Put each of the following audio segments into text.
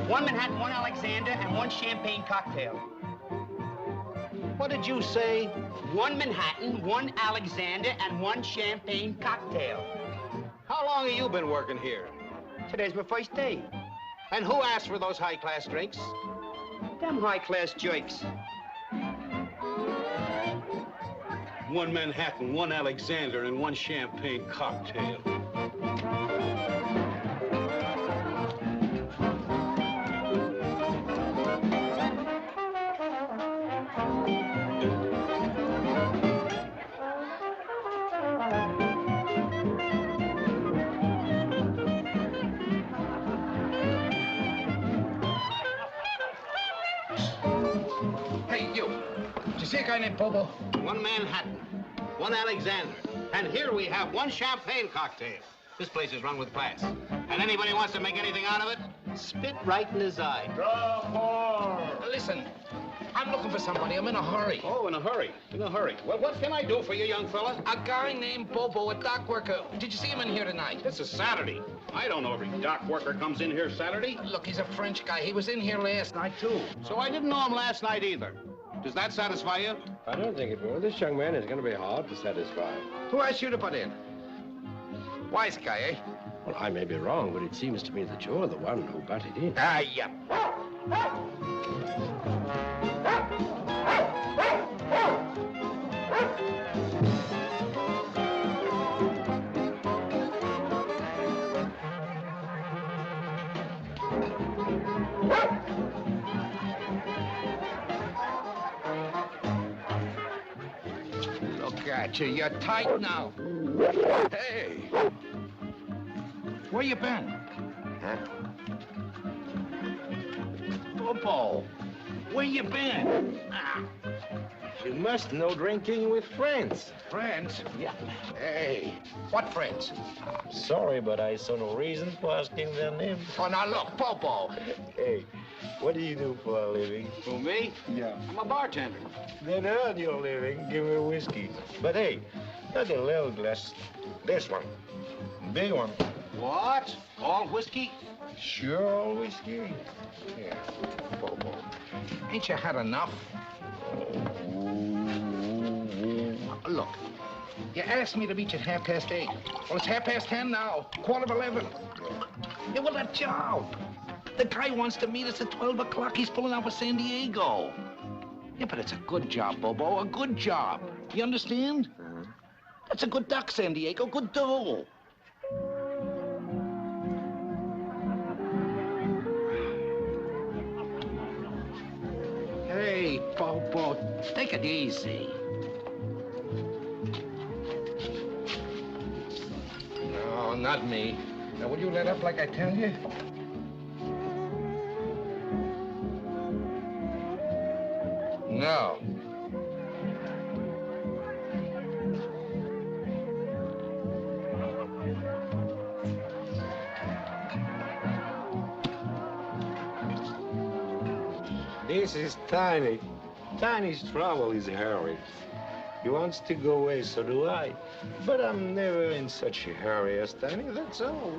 One Manhattan, one Alexander, and one champagne cocktail. What did you say? One Manhattan, one Alexander, and one champagne cocktail. How long have you been working here? Today's my first day. And who asked for those high-class drinks? Them high-class jerks. One Manhattan, one Alexander, and one champagne cocktail. Hey, you. Did you see a guy named Bobo? One Manhattan, one Alexander, and here we have one champagne cocktail. This place is run with class. And anybody wants to make anything out of it, spit right in his eye. Listen, I'm looking for somebody. I'm in a hurry. Oh, in a hurry, in a hurry. Well, what can I do for you, young fella? A guy named Bobo, a dock worker. Did you see him in here tonight? This is Saturday. I don't know every dock worker comes in here Saturday. Look, he's a French guy. He was in here last night, too. So I didn't know him last night either. Does that satisfy you? I don't think it will. This young man is going to be hard to satisfy. Who asked you to put in? Wise guy, eh? Well, I may be wrong, but it seems to me that you're the one who butted in. Ah, yeah. Look at you. You're tight now. Hey. Where you been? Huh? Bobo, where you been? Ah. You must know drinking with friends. Friends? Yeah. Hey, what friends? I'm sorry, but I saw no reason for asking their names. Oh, now look, Bobo. Hey, what do you do for a living? Who, me? Yeah. I'm a bartender. Then earn your living, give me whiskey. But hey, not a little glass. This one. Big one. What? All whiskey? Sure, all whiskey. Yeah, Bobo. Ain't you had enough? Look, you asked me to meet you at 8:30. Well, it's 10:30 now. 11:15. Yeah, well, that job. The guy wants to meet us at 12 o'clock. He's pulling out for San Diego. Yeah, but it's a good job, Bobo, a good job. You understand? That's a good duck, San Diego, good dough. Hey, Bobo, take it easy. No, not me. Now, will you let up like I tell you? No. This is Tiny. Tiny's trouble is hurry. He wants to go away, so do I. But I'm never in such a hurry as Tiny, that's all.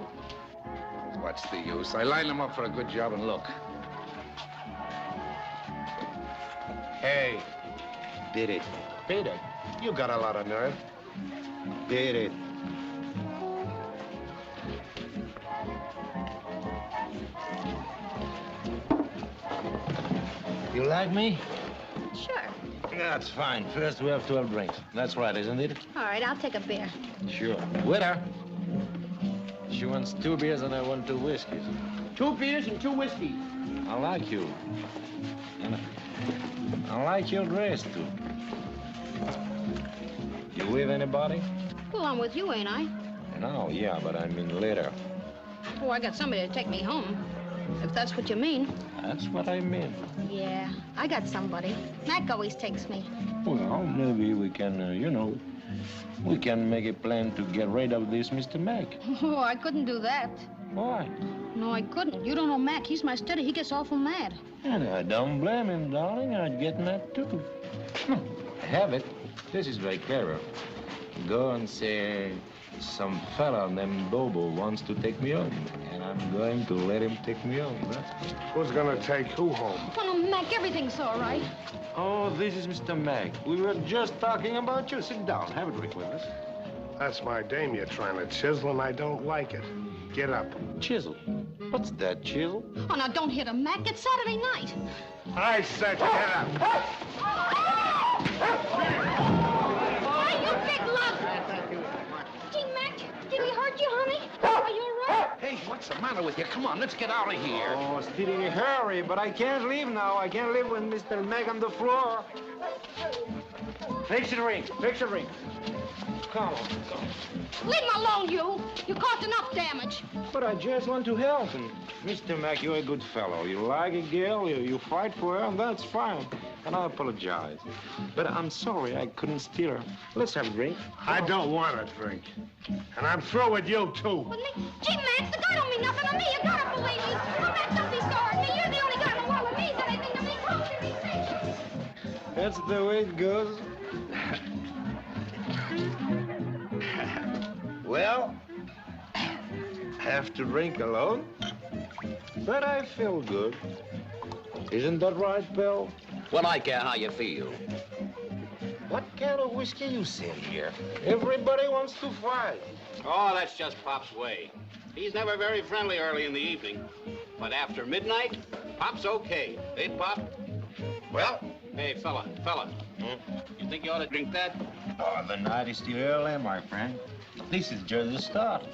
What's the use? I line him up for a good job and look. Hey. Beat it. Beat it. You got a lot of nerve. Beat it. You like me? Sure. That's fine. First, we have 12 drinks. That's right, isn't it? All right, I'll take a beer. Sure. Waiter. She wants 2 beers and I want 2 whiskeys. 2 beers and 2 whiskeys. I like you. And I like your dress, too. You with anybody? Well, I'm with you, ain't I? No, yeah, but I mean later. Oh, I got somebody to take me home, if that's what you mean. That's what I mean. Yeah, I got somebody. Mac always takes me. Well, maybe we can, we can make a plan to get rid of this Mr. Mac. Oh, I couldn't do that. Why? No, I couldn't. You don't know Mac. He's my steady. He gets awful mad. And I don't blame him, darling. I'd get mad, too. Have it. This is very clever. Go and say, Some fella named Bobo wants to take me home, and I'm going to let him take me home, huh? Who's gonna take who home? Oh, no, Mac, everything's all right. Oh, this is Mr. Mac. We were just talking about you. Sit down. Have a drink with us. That's my dame you're trying to chisel, and I don't like it. Get up. Chisel? What's that, chisel? Oh, now, don't hit him, Mac. It's Saturday night. I said get up. Hey, you big lug! Gee, Mac, did he hurt you, honey? Are you all right? Hey, what's the matter with you? Come on, let's get out of here. Oh, still in a hurry, but I can't leave now. I can't leave with Mr. Mac on the floor. Fix the ring. Fix the ring. Come on, come on. Leave him alone, you. You caused enough damage. But I just want to help. And Mr. Mac, you're a good fellow. You like a girl, you fight for her, and that's fine. And I apologize. But I'm sorry I couldn't steal her. Let's have a drink. I don't want a drink. And I'm through with you, too. With me? Gee, Max, the guy don't mean nothing to me. You gotta believe me. Oh, Max, don't be sorry to me. You're the only guy in the world that means anything to me. Come to me, say. That's the way it goes. Well, have to drink alone, but I feel good. Isn't that right, Bill? Well, I care how you feel. What kind of whiskey you sell here? Everybody wants to fight. Oh, that's just Pop's way. He's never very friendly early in the evening. But after midnight, Pop's okay. Hey, Pop? Well? Hey, fella. You think you ought to drink that? Oh, the night is still early, my friend. This is just the start.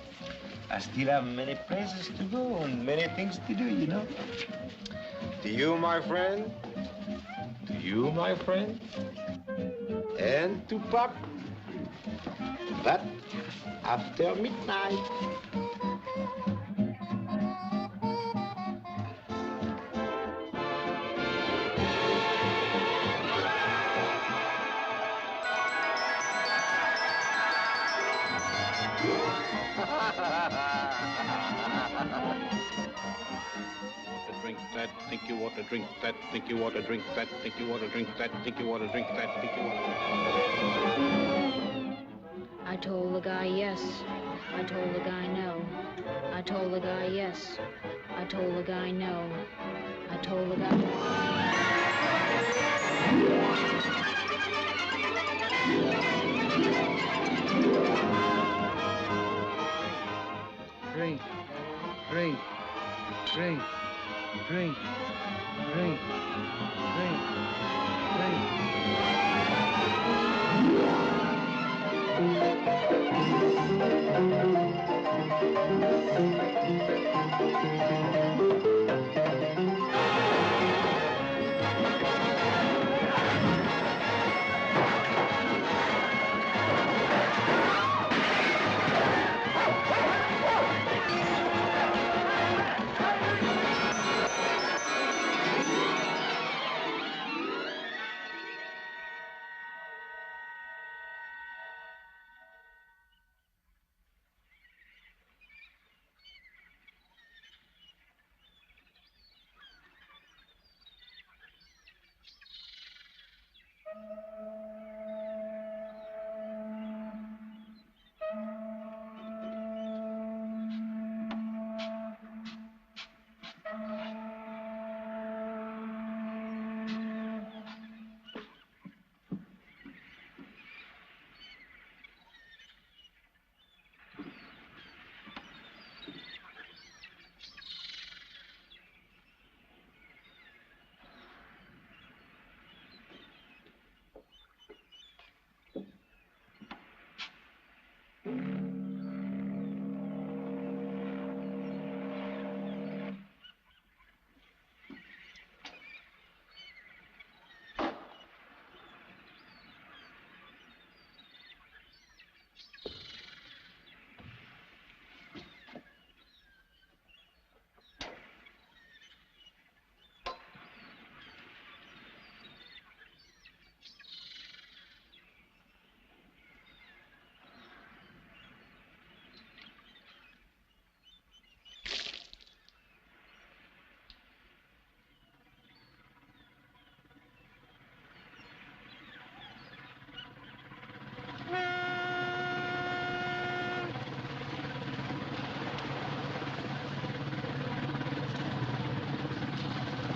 I still have many places to go and many things to do, you know. To you, my friend. To you, my friend. And to Pop. But after midnight. Drink that, think you ought to drink that, think you ought to drink that, think you ought to drink that, think you ought to drink that, think you ought to. I told the guy yes. I told the guy no. I told the guy yes. I told the guy no. I told the guy. Drink, drink, drink, drink, drink, drink, drink.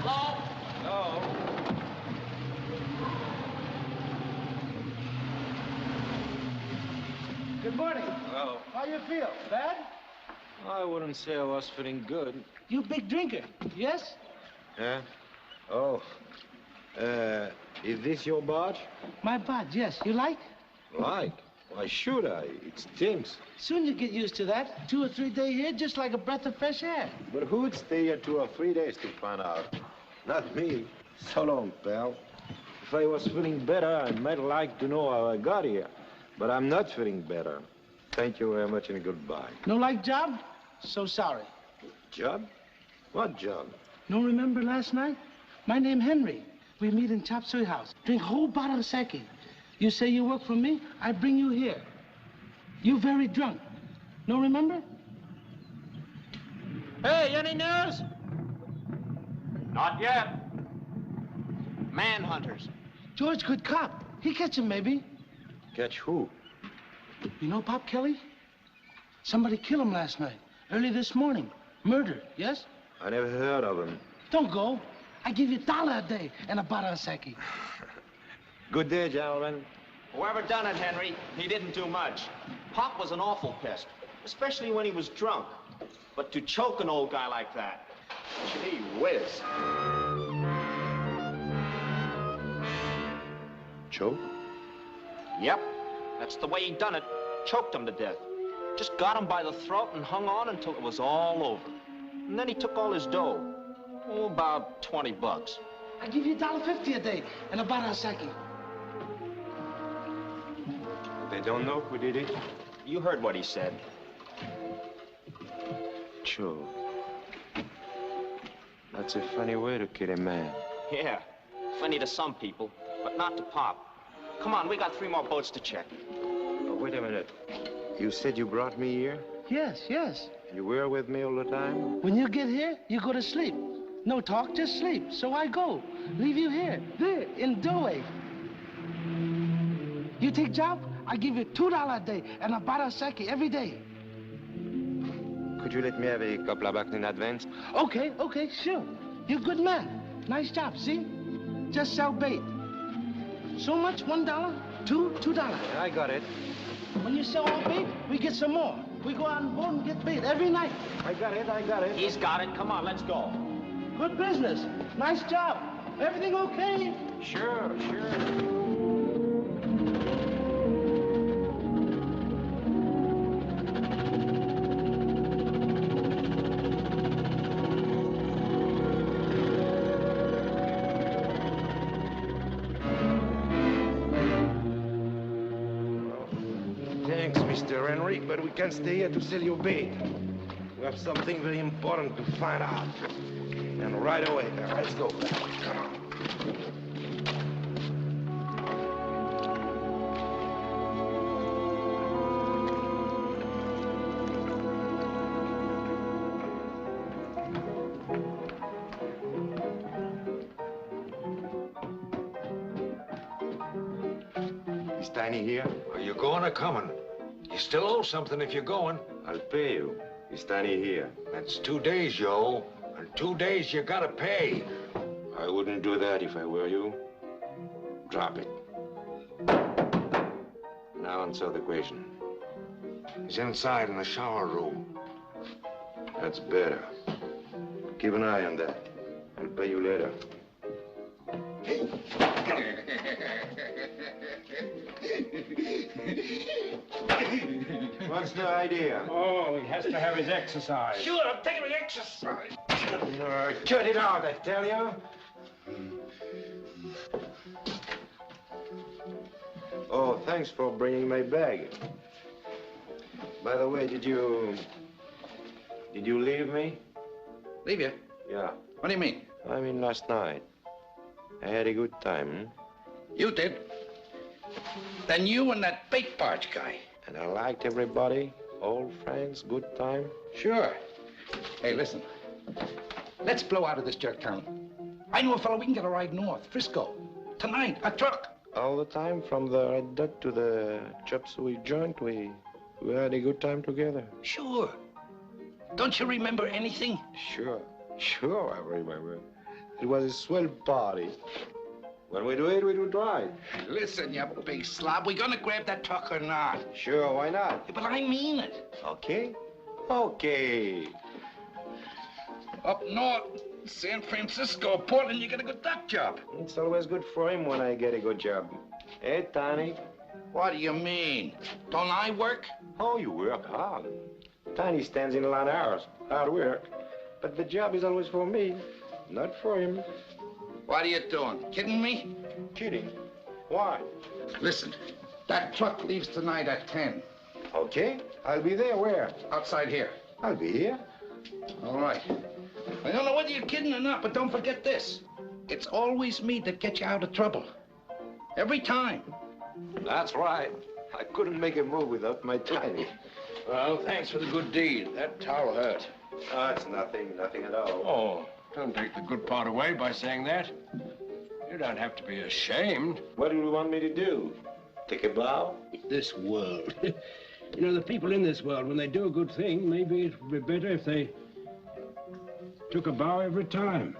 Hello? No. Good morning. Hello. How you feel? Bad? I wouldn't say I was feeling good. You big drinker, yes? Yeah? Oh. Is this your barge? My barge, yes. You like? Like? Why should I? It stinks. Soon you get used to that. 2 or 3 days here, just like a breath of fresh air. But who'd stay here 2 or 3 days to find out? Not me. So long, pal. If I was feeling better, I might like to know how I got here. But I'm not feeling better. Thank you very much and goodbye. No like job? So sorry. Job? What job? No remember last night? My name Henry. We meet in chop suey house. Drink whole bottle of sake. You say you work for me, I bring you here. You very drunk. No remember? Hey, any news? Not yet. Manhunters. George good cop. He catch him maybe. Catch who? You know Pop Kelly? Somebody killed him last night. Early this morning. Murder, yes? I never heard of him. Don't go. I give you $1 a day and a bottle of sake. Good day, gentlemen. Whoever done it, Henry, he didn't do much. Pop was an awful pest, especially when he was drunk. But to choke an old guy like that, gee whiz. Choke? Yep, that's the way he done it. Choked him to death. Just got him by the throat and hung on until it was all over. And then he took all his dough. Oh, about $20. I give you $1.50 a day and a bottle of sake. They don't know who did it? You heard what he said. Choke. That's a funny way to kill a man. Yeah, funny to some people, but not to Pop. Come on, we got 3 more boats to check. Oh, wait a minute. You said you brought me here? Yes, yes. You were with me all the time? When you get here, you go to sleep. No talk, just sleep. So I go. Leave you here. There, in doorway. You take job, I give you $2 a day and a bottle of sake every day. Could you let me have a couple of bucks in advance? Okay, sure. You're a good man. Nice job, see? Just sell bait. So much, $1, $2. I got it. When you sell all bait, we get some more. We go out and boat and get bait every night. I got it. He's got it. Come on, let's go. Good business. Nice job. Everything okay? Sure. Thanks, Mr. Henry, but we can't stay here to sell your bait. We have something very important to find out. And right away. Now, let's go. Come on. Is Tiny here? Are you going or coming? You still owe something if you're going. I'll pay you. Is Tiny here? That's 2 days, Joe. In 2 days, you gotta pay. I wouldn't do that if I were you. Drop it. Now answer the question. He's inside in the shower room. That's better. Keep an eye on that. I'll pay you later. What's the idea? Oh, he has to have his exercise. Sure, I'm taking my exercise. Cut it out, I tell you. Oh, thanks for bringing my bag. By the way, did you leave me? Leave you? Yeah. What do you mean? I mean last night. I had a good time. You did. Then you and that bait barge guy. And I liked everybody. Old friends, good time. Sure. Hey, listen. Let's blow out of this jerk town. I know a fellow we can get a ride north, Frisco. Tonight, a truck. All the time, from the Red Dot to the chop suey joint, we had a good time together. Sure. Don't you remember anything? Sure, I remember. It was a swell party. When we do it, we do it right. Listen, you big slob, we gonna grab that truck or not? Sure, why not? Yeah, but I mean it. Okay. Okay. Up north, San Francisco, Portland, you get a good duck job. It's always good for him when I get a good job. Hey, Tiny. What do you mean? Don't I work? Oh, you work hard. Tiny stands in a lot of hours. Hard work. But the job is always for me, not for him. What are you doing? Kidding me? Kidding? Why? Listen, that truck leaves tonight at 10. Okay. I'll be there. Where? Outside here. I'll be here. All right. I don't know whether you're kidding or not, but don't forget this. It's always me that gets you out of trouble. Every time. That's right. I couldn't make a move without my Tiny. Well, thanks for the good deed. That towel hurt. Oh, it's nothing at all. Oh, don't take the good part away by saying that. You don't have to be ashamed. What do you want me to do? Take a bow? This world. You know, the people in this world, when they do a good thing, maybe it would be better if they took a bow every time.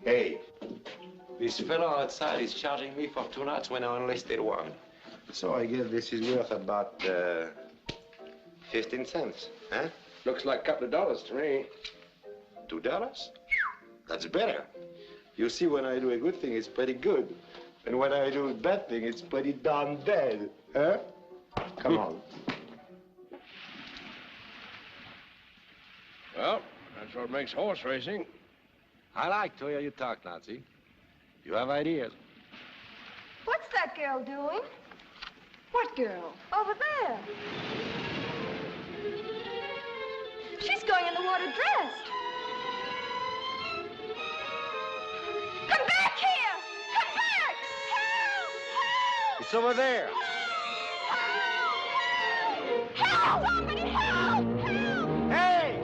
Hey, this fellow outside is charging me for 2 nights when I enlisted one. So I guess this is worth about 15 cents, huh? Looks like a couple of dollars to me. $2? That's better. You see, when I do a good thing, it's pretty good. And when I do a bad thing, it's pretty darn bad, huh? Come on. Well, that's what makes horse racing. I like to hear you talk, Nazi. You have ideas. What's that girl doing? What girl? Over there. She's going in the water dressed. Come back here! Come back! Help! Help! It's over there. Help! Somebody help! Help! Hey!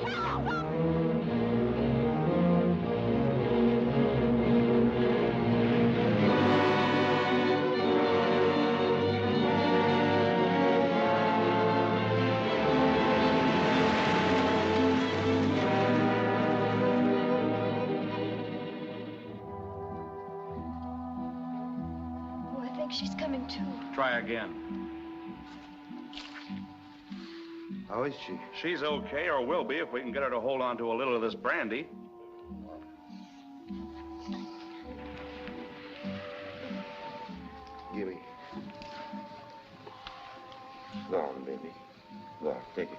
She's coming too. Try again. How is she? She's okay, or will be, if we can get her to hold on to a little of this brandy. Give me. Go on, baby. Go on, take it.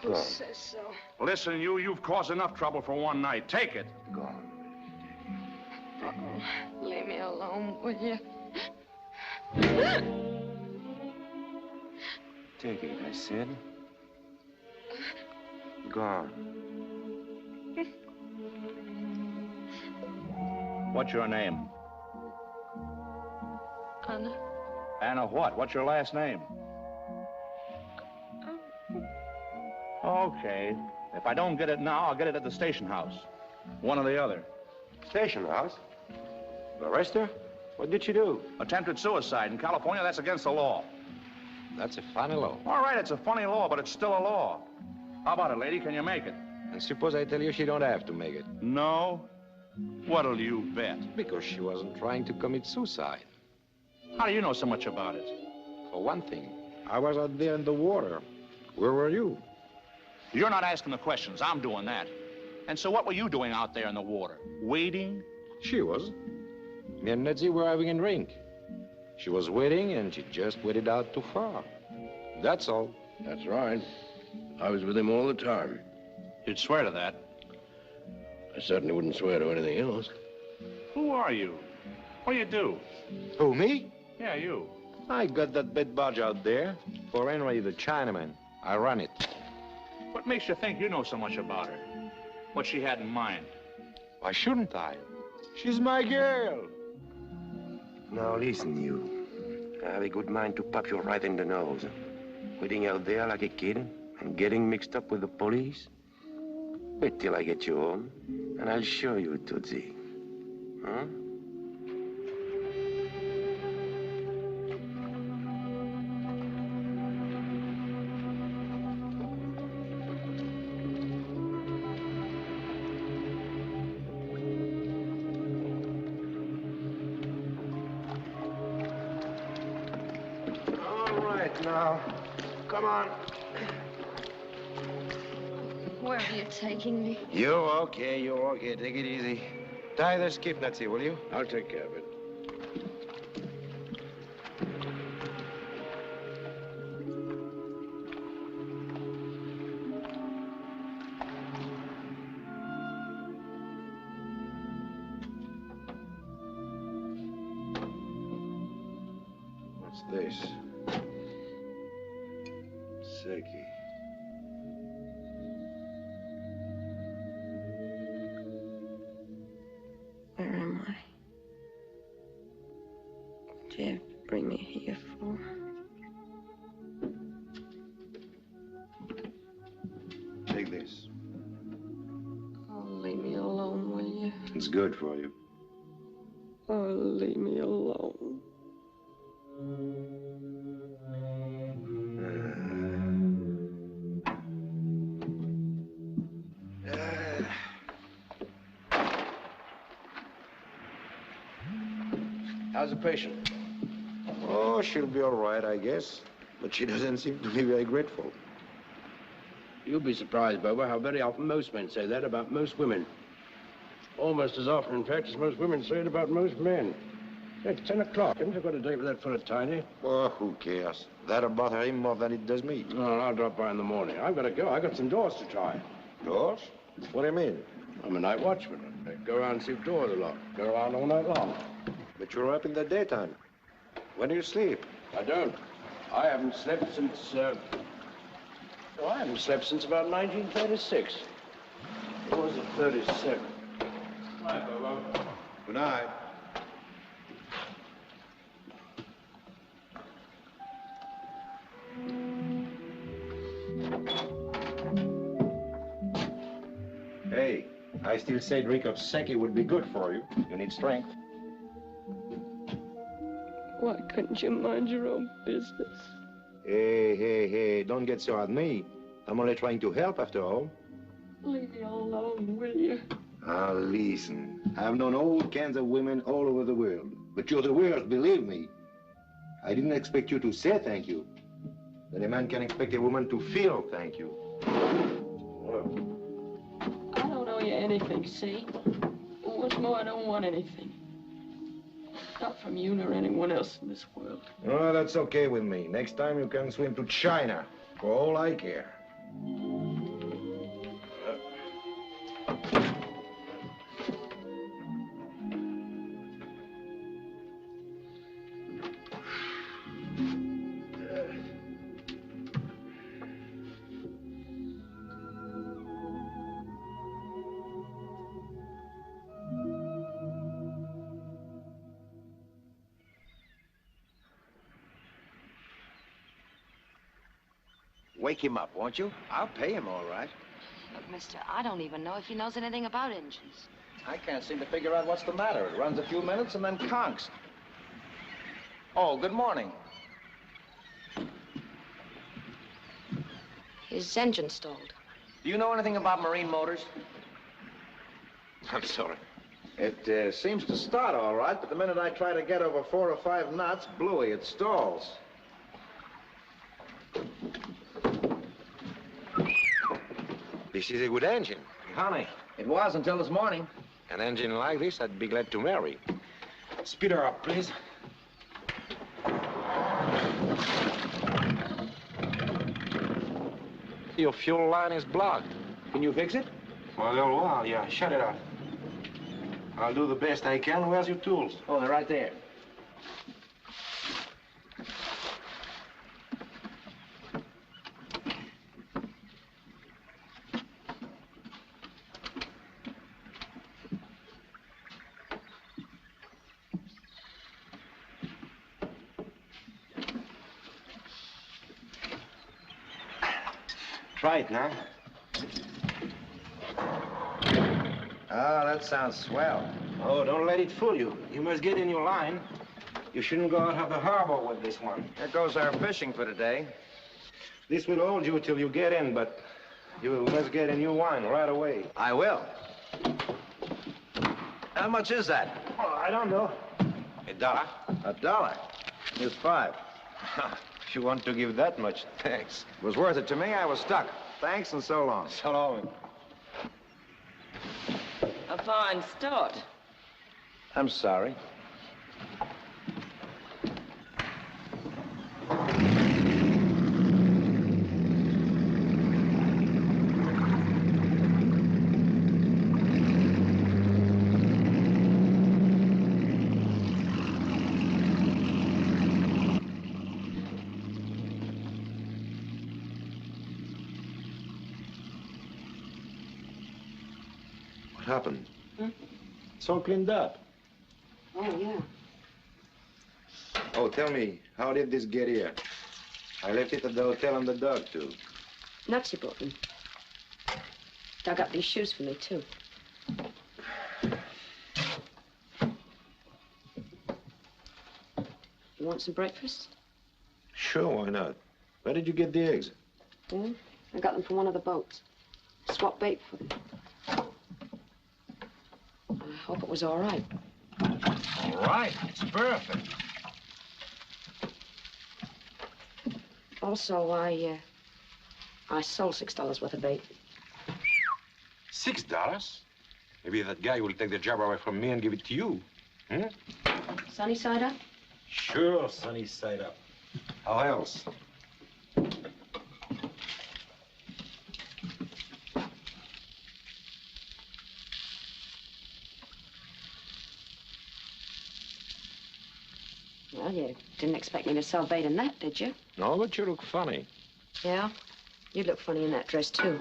Go Who on. says so? Listen, you've caused enough trouble for one night. Take it. Go on. Uh-oh. Leave me alone, will you? Take it, I said. Go on. What's your name? Anna. Anna what? What's your last name? Okay. If I don't get it now, I'll get it at the station house. One or the other. Station house? Arrest her? What did she do? Attempted suicide. In California, that's against the law. That's a funny law. All right, it's a funny law, but it's still a law. How about it, lady? Can you make it? And suppose I tell you she don't have to make it? No? What'll you bet? Because she wasn't trying to commit suicide. How do you know so much about it? For one thing, I was out there in the water. Where were you? You're not asking the questions. I'm doing that. And so what were you doing out there in the water? Waiting? She was. Me and Nedzi were having a drink. She was waiting, and she just waited out too far. That's all. That's right. I was with him all the time. You'd swear to that. I certainly wouldn't swear to anything else. Who are you? What do you do? Who, me? Yeah, you. I got that bed barge out there for Henry the Chinaman. I run it. What makes you think you know so much about her? What she had in mind? Why shouldn't I? She's my girl. Now listen, you. I have a good mind to pop you right in the nose. Waiting out there like a kid and getting mixed up with the police. Wait till I get you home, and I'll show you, Tootsie. Huh? right now. Come on. Where are you taking me? You're okay, you're okay. Take it easy. Tie the skip, Nazi, will you? I'll take care of it. What's this? Seki. Where am I? What do you have to bring me here for? Take this. Oh, leave me alone, will you? It's good for you. Oh, leave me alone. How's the patient? Oh, she'll be all right, I guess. But she doesn't seem to be very grateful. You'll be surprised, Bobo, how very often most men say that about most women. Almost as often, in fact, as most women say it about most men. It's 10 o'clock. Haven't you got a date with that fella, Tiny? Oh, who cares? That'll bother him more than it does me. No, I'll drop by in the morning. I've got to go. I've got some doors to try. Doors? What do you mean? I'm a night watchman. I go around and see if doors are locked. Go around all night long. But you're up in the daytime. When do you sleep? I don't. I haven't slept since, I haven't slept since about 1936. Or was it 37? Good night, Bobo. Good night. Hey, I still say drink of sake would be good for you. You need strength. Why couldn't you mind your own business? Hey, don't get so at me. I'm only trying to help after all. Leave me alone, will you? Ah, listen. I've known all kinds of women all over the world. But you're the worst, believe me. I didn't expect you to say thank you. But a man can expect a woman to feel thank you. I don't owe you anything, see? What's more, I don't want anything. Not from you nor anyone else in this world. Oh, that's okay with me. Next time you can swim to China, for all I care. Wake him up, won't you? I'll pay him all right. Look, mister, I don't even know if he knows anything about engines. I can't seem to figure out what's the matter. It runs a few minutes and then conks. Oh, good morning. His engine stalled. Do you know anything about marine motors? I'm sorry. It seems to start all right, but the minute I try to get over 4 or 5 knots, bluey, it stalls. This is a good engine. Honey, it was until this morning. An engine like this, I'd be glad to marry. Speed her up, please. Your fuel line is blocked. Can you fix it? Well, a little while, yeah. Shut it off. I'll do the best I can. Where's your tools? Oh, they're right there. Try it now. Ah, that sounds swell. Oh, don't let it fool you. You must get in your line. You shouldn't go out of the harbor with this one. There goes our fishing for today. This will hold you till you get in, but you must get a new wine right away. I will. How much is that? Oh, I don't know. $1. $1. Here's 5. If you want to give that much, thanks. It was worth it to me. I was stuck. Thanks and so long. So long. A fine start. I'm sorry. What happened? Hmm? It's all cleaned up. Oh, yeah. Oh, tell me, how did this get here? I left it at the hotel on the dog, too. Nuts, you brought them. Dug up these shoes for me, too. You want some breakfast? Sure, why not? Where did you get the eggs? Yeah, I got them from one of the boats. Swap bait for them. I hope it was all right. All right, it's perfect. Also, I sold $6 worth of bait. $6? Maybe that guy will take the job away from me and give it to you. Hmm? Sunny side up? Sure, sunny side up. How else? Well, you didn't expect me to sell bait in that, did you? No, but you look funny. Yeah? You'd look funny in that dress, too.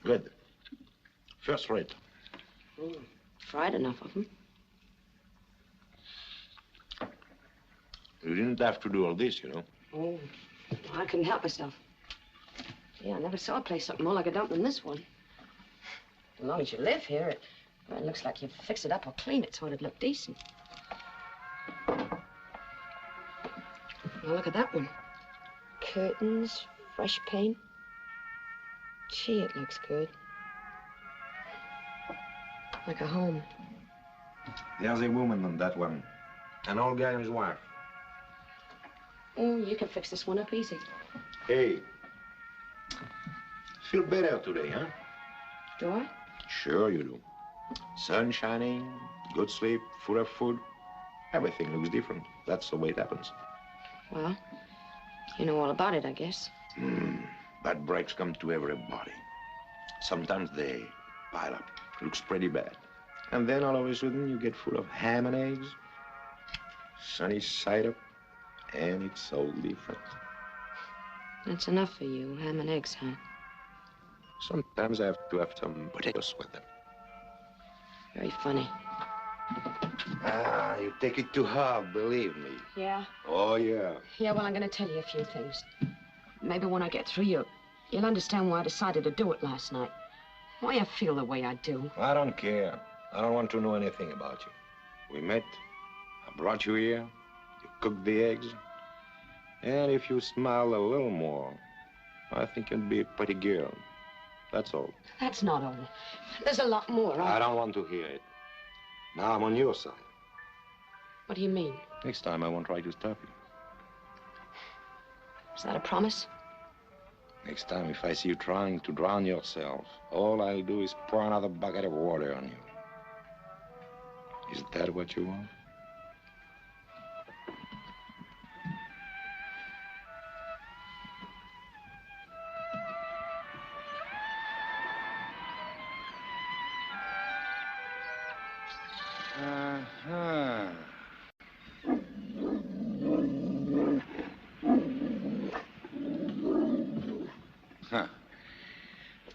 Good. First rate. Fried enough of them. You didn't have to do all this, you know. Oh, I couldn't help myself. Yeah, I never saw a place look more like a dump than this one. As long as you live here, it looks like you fix it up or clean it so it'd look decent. Now look at that one. Curtains, fresh paint. Gee, it looks good. Like a home. There's a woman on that one. An old guy and his wife. Oh, you can fix this one up easy. Hey. Feel better today, huh? Do I? Sure you do. Sun shining, good sleep, full of food. Everything looks different. That's the way it happens. Well, you know all about it, I guess. Bad breaks come to everybody. Sometimes they pile up. Looks pretty bad. And then all of a sudden you get full of ham and eggs, sunny side up, and it's all different. That's enough for you, ham and eggs, huh? Sometimes I have to have some potatoes with them. Very funny. Ah, you take it too hard, believe me. Yeah? Oh, yeah. Yeah, well, I'm gonna tell you a few things. Maybe when I get through, you'll understand why I decided to do it last night. Why I feel the way I do. I don't care. I don't want to know anything about you. We met. I brought you here. You cooked the eggs. And if you smile a little more, I think you'd be a pretty girl. That's all. That's not all. There's a lot more. I don't want to hear it. Now I'm on your side. What do you mean? Next time I won't try to stop you. Is that a promise? Next time, if I see you trying to drown yourself, all I'll do is pour another bucket of water on you. Is that what you want? Uh-huh. Huh.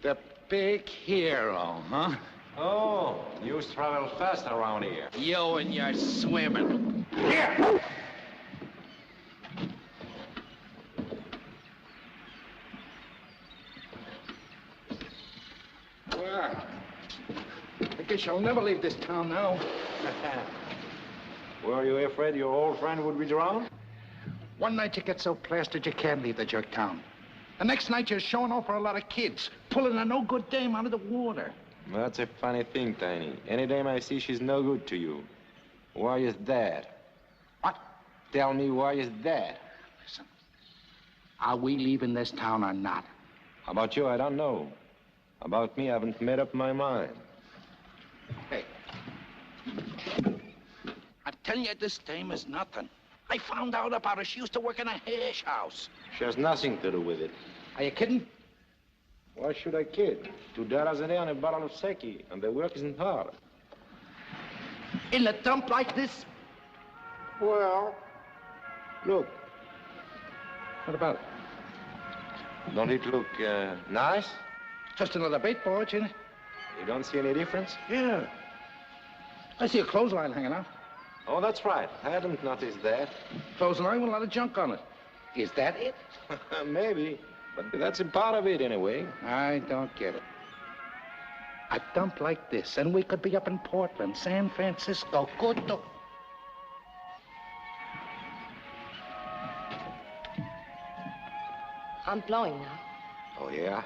The big hero, huh? Oh, you travel fast around here. You and your swimming. Here! guess you'll never leave this town now. Were you afraid your old friend would be drowned? One night you get so plastered you can't leave the jerk town. The next night you're showing off for a lot of kids, pulling a no-good dame out of the water. That's a funny thing, Tiny. Any dame I see, she's no good to you. Why is that? What? Tell me, why is that? Listen, are we leaving this town or not? About you, I don't know. About me, I haven't made up my mind. Hey. I'm telling you, this dame is nothing. I found out about her. She used to work in a hash house. She has nothing to do with it. Are you kidding? Why should I kid? $2 a day on a bottle of sake, and the work isn't hard. In a dump like this? Well, look. What about it? Don't it look nice? Just another bait barge, isn't it? You don't see any difference? Yeah. I see a clothesline hanging out. Oh, that's right. I hadn't noticed that. Clothesline with a lot of junk on it. Is that it? Maybe, but that's a part of it anyway. I don't get it. A dump like this, and we could be up in Portland, San Francisco, good to... I'm blowing now. Oh, yeah?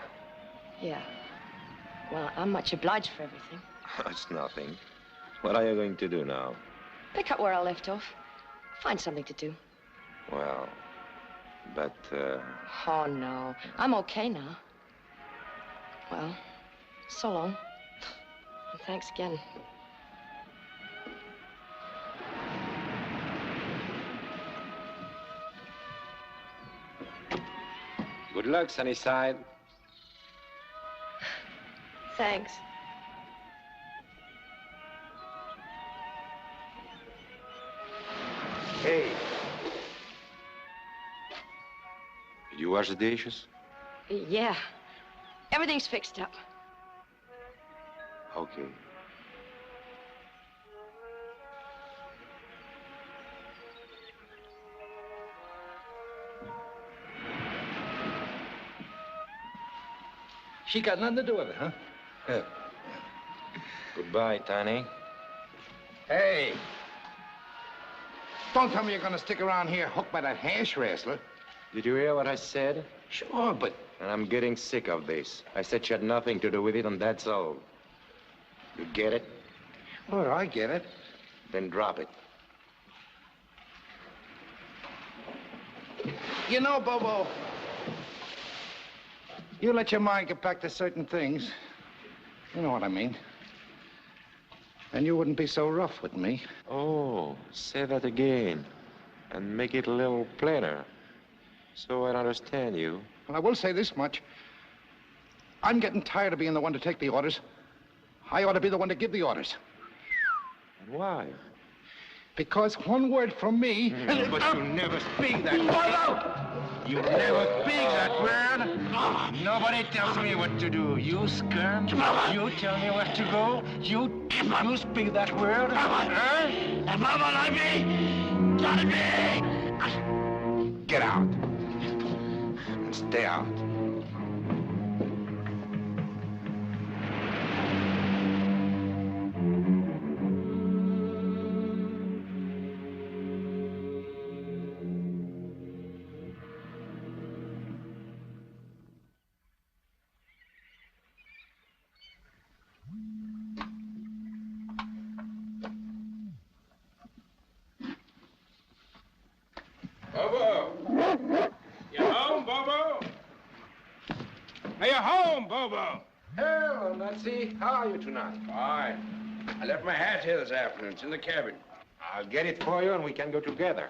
Yeah. Well, I'm much obliged for everything. It's nothing. What are you going to do now? Pick up where I left off. Find something to do. Well, but, Oh, no. I'm okay now. Well, so long. And thanks again. Good luck, Sunnyside. Thanks. Hey. Did you wash the dishes? Yeah. Everything's fixed up. Okay. She got nothing to do with it, huh? Yeah. Goodbye, Tiny. Hey. Don't tell me you're gonna stick around here hooked by that hash wrestler. Did you hear what I said? Sure, but... And I'm getting sick of this. I said she had nothing to do with it, and that's all. You get it? Oh, I get it. Then drop it. You know, Bobo, you let your mind get back to certain things. You know what I mean. And you wouldn't be so rough with me. Oh, say that again. And make it a little plainer. So I understand you. Well, I will say this much. I'm getting tired of being the one to take the orders. I ought to be the one to give the orders. And why? Because one word from me... But you never speak that word. Out! You never speak that word. Nobody tells me what to do. You skirm. You tell me where to go. You speak that word. Get out. And stay out. Bobo! You home, Bobo? Are you home, Bobo? Hello, Nutsy. How are you tonight? Fine. I left my hat here this afternoon. It's in the cabin. I'll get it for you and we can go together.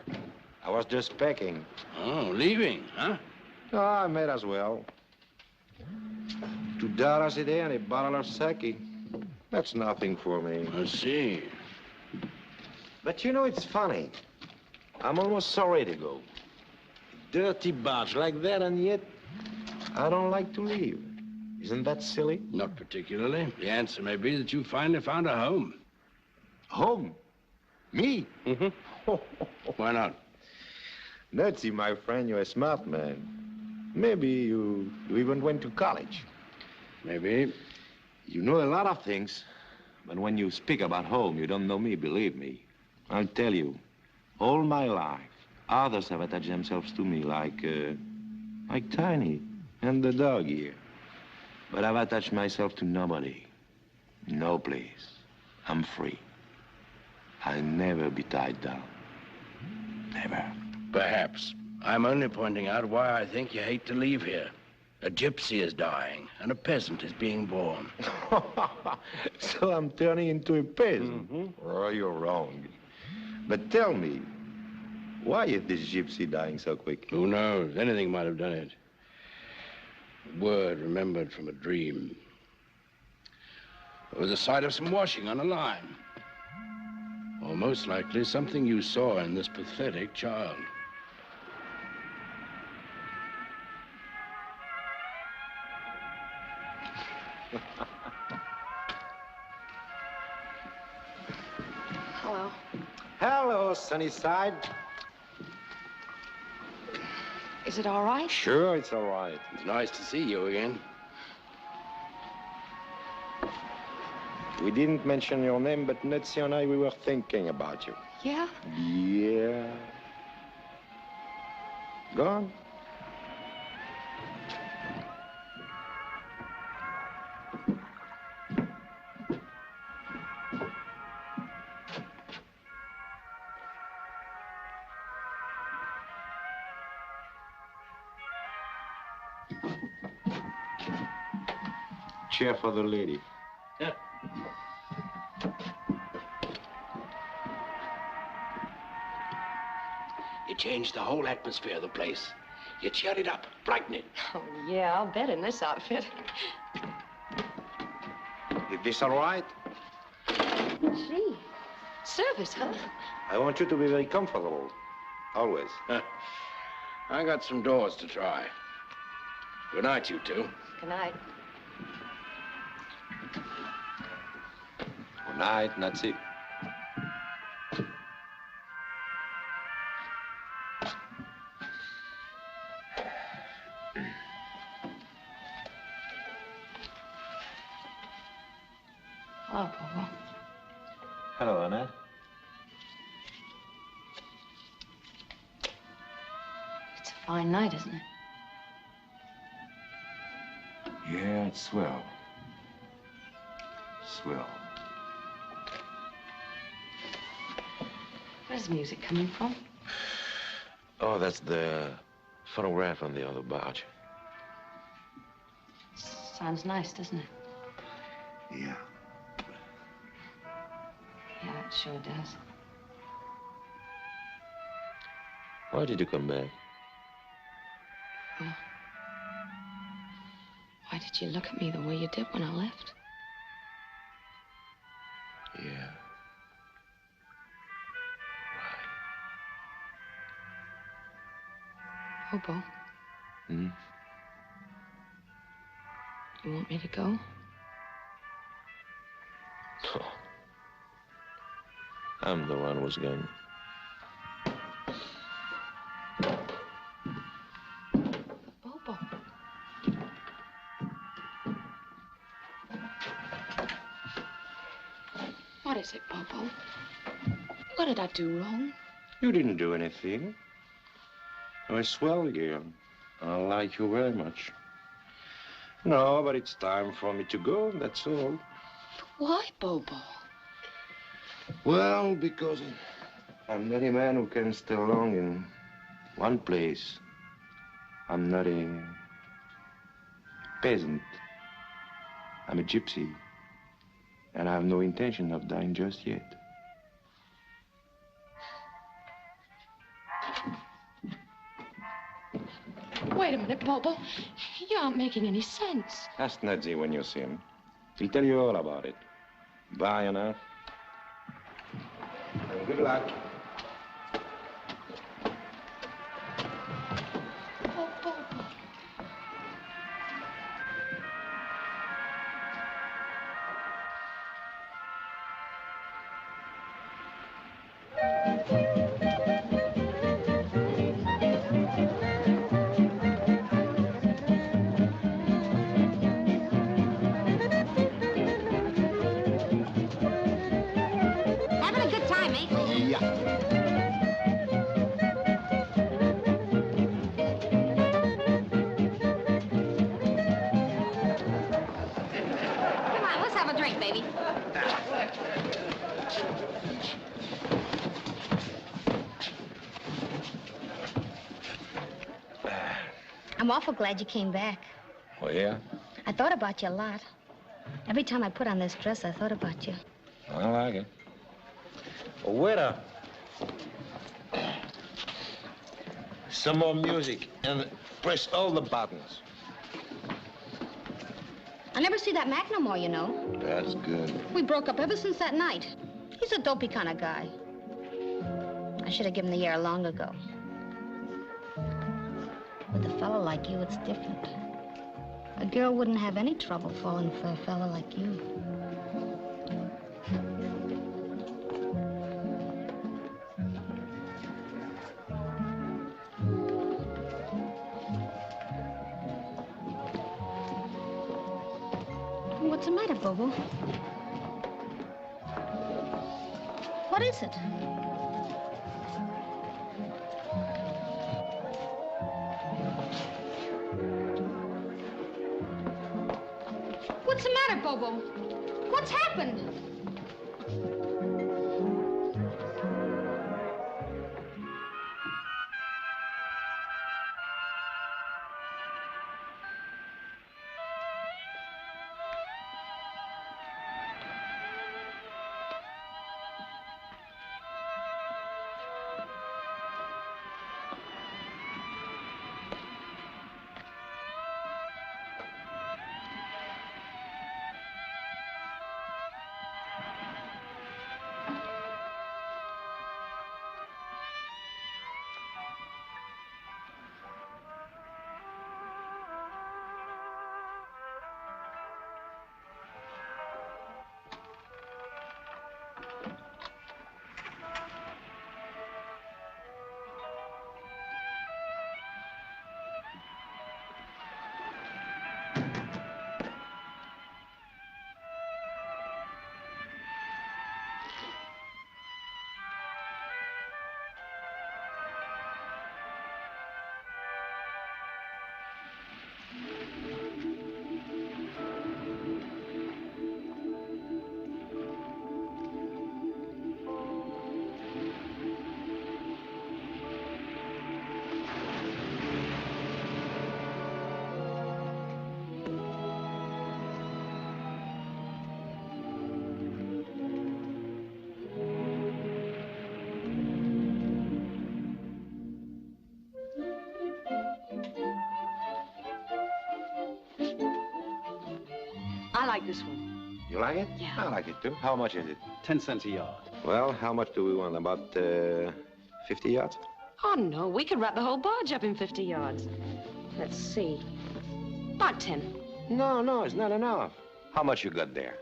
I was just packing. Oh, leaving, huh? Oh, I might as well. $2 a day and a bottle of sake. That's nothing for me. I see. But you know, it's funny. I'm almost sorry to go. Dirty barge like that, and yet I don't like to leave. Isn't that silly? Not particularly. The answer may be that you finally found a home. Home? Me? Mm-hmm. Why not? Nutsy, my friend, you're a smart man. Maybe you even went to college. Maybe. You know a lot of things, But when you speak about home, you don't know me, believe me. I'll tell you, all my life, others have attached themselves to me like Tiny and the dog here. But I've attached myself to nobody. No place. I'm free. I'll never be tied down. Never. Perhaps. I'm only pointing out why I think you hate to leave here. A gypsy is dying, and a peasant is being born. So I'm turning into a peasant? Oh, you're wrong. But tell me, why is this gypsy dying so quick? Who knows? Anything might have done it. A word remembered from a dream. Or the sight of some washing on a line. Or most likely something you saw in this pathetic child. Hello. Hello, Sunnyside. Is it all right? Sure, it's all right. It's nice to see you again. We didn't mention your name, but Netzi and I, we were thinking about you. Yeah? Yeah. Go on. Chair for the lady. Yeah. You changed the whole atmosphere of the place. You cheered it up, brightened it. Oh, yeah, I'll bet in this outfit. Is this all right? Gee, service, huh? I want you to be very comfortable. Always. I got some doors to try. Good night, you two. Good night. Good night, Netzi. Hello, Bobo. Hello, Anna. It's a fine night, isn't it? Yeah, it's swell. Swell. Where's the music coming from? Oh, that's the phonograph on the other barge. Sounds nice, doesn't it? Yeah. Yeah, it sure does. Why did you come back? Well, why did you look at me the way you did when I left? Yeah. Bobo, Hmm? you want me to go? Oh. I'm the one who's going. Bobo. What is it, Bobo? What did I do wrong? You didn't do anything. You're a swell girl. I like you very much. No, but it's time for me to go, that's all. Why, Bobo? Well, because I'm not a man who can stay long in one place. I'm not a peasant. I'm a gypsy. And I have no intention of dying just yet. Wait a minute, Bobo. You aren't making any sense. Ask Nedzi when you see him. He'll tell you all about it. Bye, Anna. And good luck. Oh, Bobo. Yeah. Come on, let's have a drink, baby. I'm awful glad you came back. Oh, yeah? I thought about you a lot. Every time I put on this dress, I thought about you. I like it. Oh, waiter. Some more music and press all the buttons. I never see that Mac no more, you know. That's good. We broke up ever since that night. He's a dopey kind of guy. I should have given the air long ago. With a fella like you, it's different. A girl wouldn't have any trouble falling for a fella like you. What's the matter, Bobo? What is it? What's the matter, Bobo? What's happened? I like this one. You like it? Yeah. I like it, too. How much is it? 10 cents a yard. Well, how much do we want? About 50 yards? Oh, no, we could wrap the whole barge up in 50 yards. Let's see. About 10. No, it's not enough. How much you got there?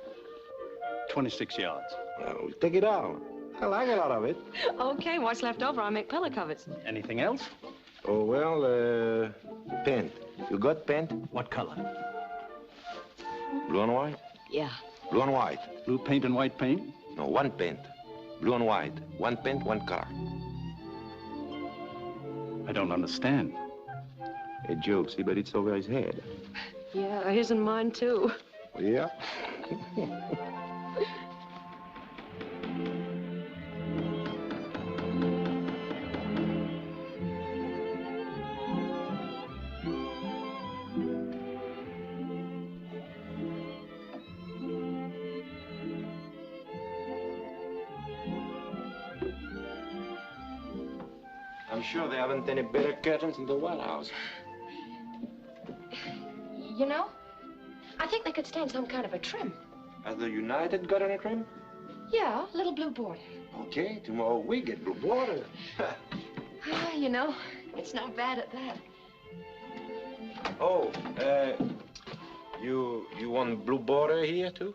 26 yards. Well, we'll take it all. I like a lot of it. Okay, what's left over, I'll make pillow covers. Anything else? Oh, well, paint. You got paint? What color? Blue and white? Yeah. Blue and white. Blue paint and white paint? No, one paint. Blue and white. One paint, one color. I don't understand. A joke, see, but it's over his head. Yeah, his and mine, too. Yeah? I'm sure they haven't any better curtains in the White House. You know, I think they could stand some kind of a trim. Has the United got any trim? Yeah, little blue border. Okay, tomorrow we get blue border. You know, it's not bad at that. Oh, you want blue border here, too?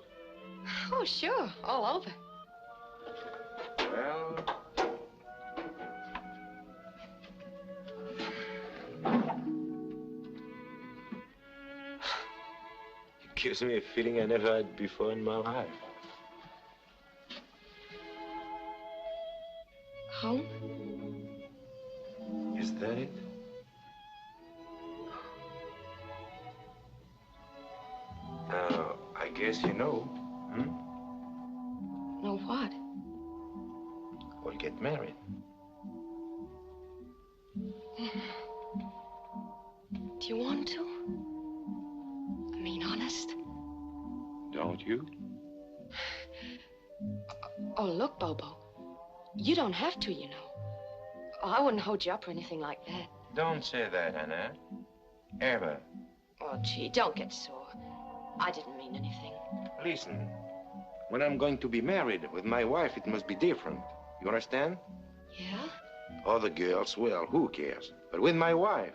Oh, sure, all over. Well... It gives me a feeling I never had before in my life. Guess you know. Know what? We'll get married. Do you want to? I mean, honest? Don't you? Oh, look, Bobo. You don't have to, you know. Oh, I wouldn't hold you up or anything like that. Don't say that, Anna. Ever. Oh, gee, don't get sore. I didn't mean anything. Listen, when I'm going to be married with my wife, it must be different. You understand? Yeah? Other girls, well, who cares? But with my wife,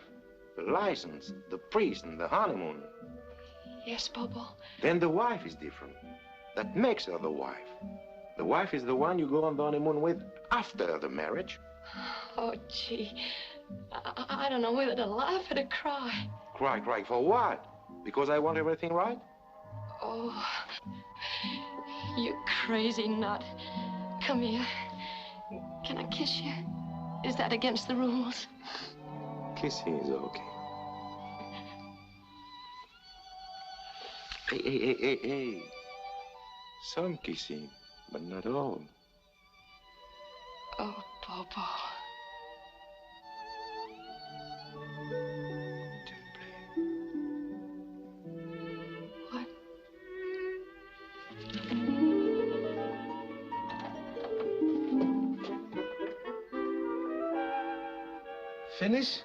the license, the priest, and the honeymoon, Yes, Bobo. then the wife is different. That makes her the wife. The wife is the one you go on the honeymoon with after the marriage. Oh, gee. I don't know whether to laugh or to cry. Cry for what? Because I want everything right? Oh, you crazy nut. Come here. Can I kiss you? Is that against the rules? Kissing is okay. Hey. Some kissing, but not all. Oh, Bobo. What? Finish?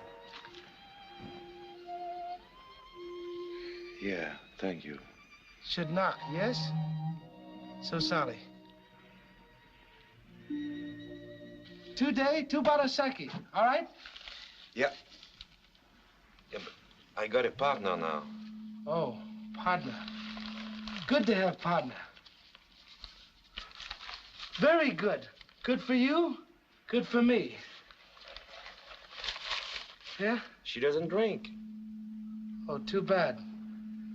Yeah, thank you. Should knock, yes? So sorry. 2 day, 2 bottles sake, all right? Yeah. Yeah, but I got a partner now. Oh, partner. Good to have partner. Very good. Good for you, good for me. Yeah? She doesn't drink. Oh, too bad.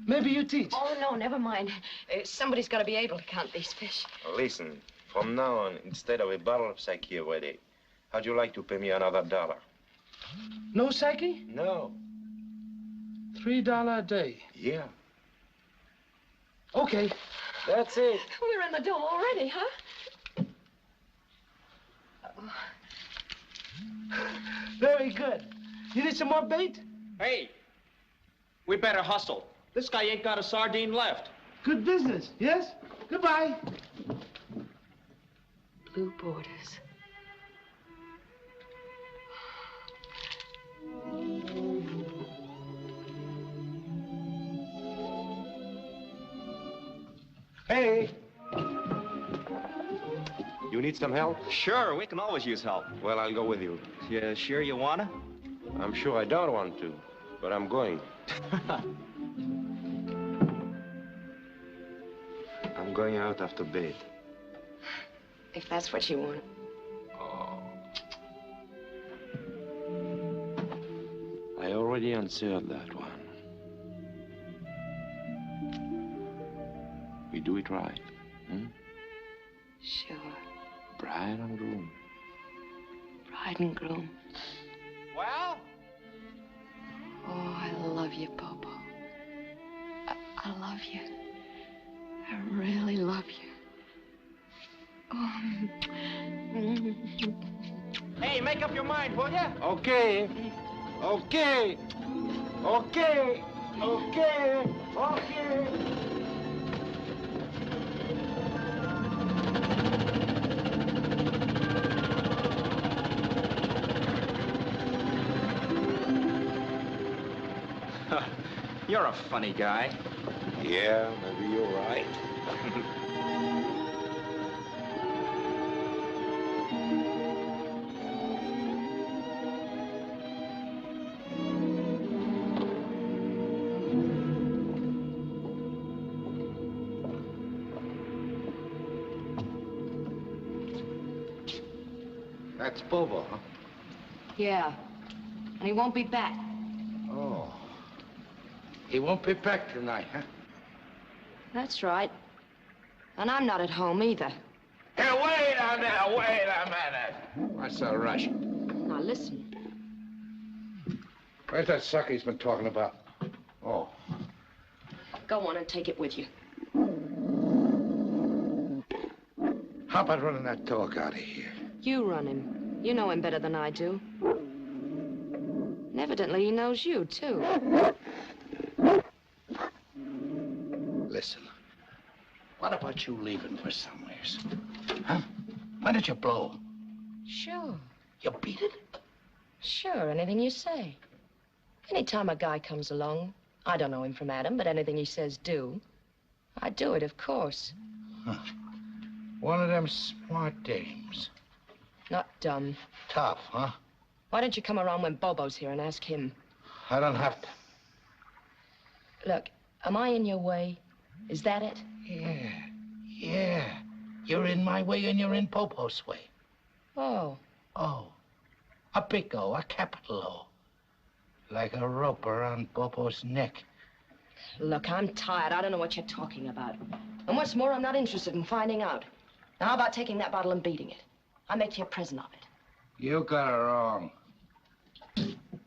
Maybe you teach. Oh, no, never mind. Somebody's got to be able to count these fish. Listen, from now on, instead of a bottle of sake a day, how'd you like to pay me another $1? No sake? No. $3 a day. Yeah. Okay. That's it. We're in the dough already, huh? Very good. You need some more bait? Hey, we better hustle. This guy ain't got a sardine left. Good business, yes? Goodbye. Blue borders. Hey. You need some help? Sure, we can always use help. Well, I'll go with you. You sure you wanna? I'm sure I don't want to, but I'm going. I'm going out after bed. If that's what you want. Oh. I already answered that one. We do it right, hmm? Sure. Bride and groom. Bride and groom. Well? Oh, I love you, Bobo. I love you. I really love you. Oh. Hey, make up your mind, will ya? Okay. Okay. Okay. Okay. Okay. You're a funny guy. Yeah, maybe you're right. That's Bobo, huh? Yeah. And he won't be back. Oh. He won't be back tonight, huh? That's right. And I'm not at home either. Hey, wait a minute. What's the rush? Now listen. Where's that sucker he's been talking about? Oh. Go on and take it with you. How about running that dog out of here? You run him. You know him better than I do. And evidently he knows you, too. Listen, what about you leaving for somewheres? Huh? Why don't you blow? Sure. You beat it? Sure, anything you say. Anytime a guy comes along, I don't know him from Adam, but anything he says do, I do it, of course. Huh. One of them smart dames. Not dumb. Tough, huh? Why don't you come around when Bobo's here and ask him? I don't have to. Look, am I in your way? Is that it? Yeah. You're in my way and you're in Bobo's way. Oh. Oh. A big O, a capital O. Like a rope around Bobo's neck. Look, I'm tired. I don't know what you're talking about. And what's more, I'm not interested in finding out. Now, how about taking that bottle and beating it? I'll make you a present of it. You got it wrong.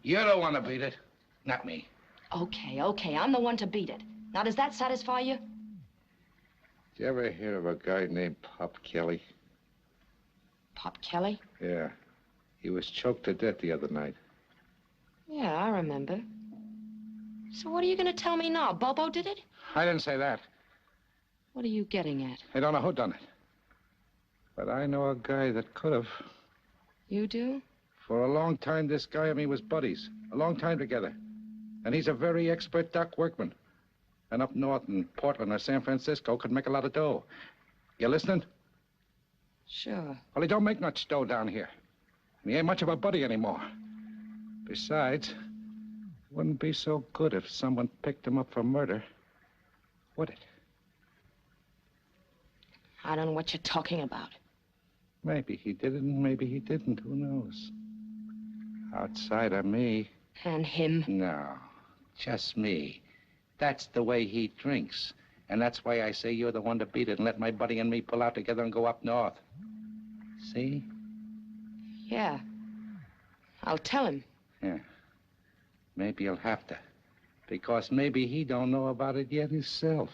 You don't want to beat it, not me. Okay, I'm the one to beat it. Now, does that satisfy you? Did you ever hear of a guy named Pop Kelly? Pop Kelly? Yeah. He was choked to death the other night. Yeah, I remember. So what are you going to tell me now? Bobo did it? I didn't say that. What are you getting at? I don't know who done it. But I know a guy that could have. You do? For a long time, this guy and me was buddies. A long time together. And he's a very expert dock workman. And up north in Portland or San Francisco could make a lot of dough. You listening? Sure. Well, he don't make much dough down here. And he ain't much of a buddy anymore. Besides, it wouldn't be so good if someone picked him up for murder, would it? I don't know what you're talking about. Maybe he did it and maybe he didn't. Who knows? Outside of me. And him? No, just me. That's the way he drinks. And that's why I say you're the one to beat it and let my buddy and me pull out together and go up north. See? Yeah. I'll tell him. Yeah. Maybe you'll have to. Because maybe he don't know about it yet himself.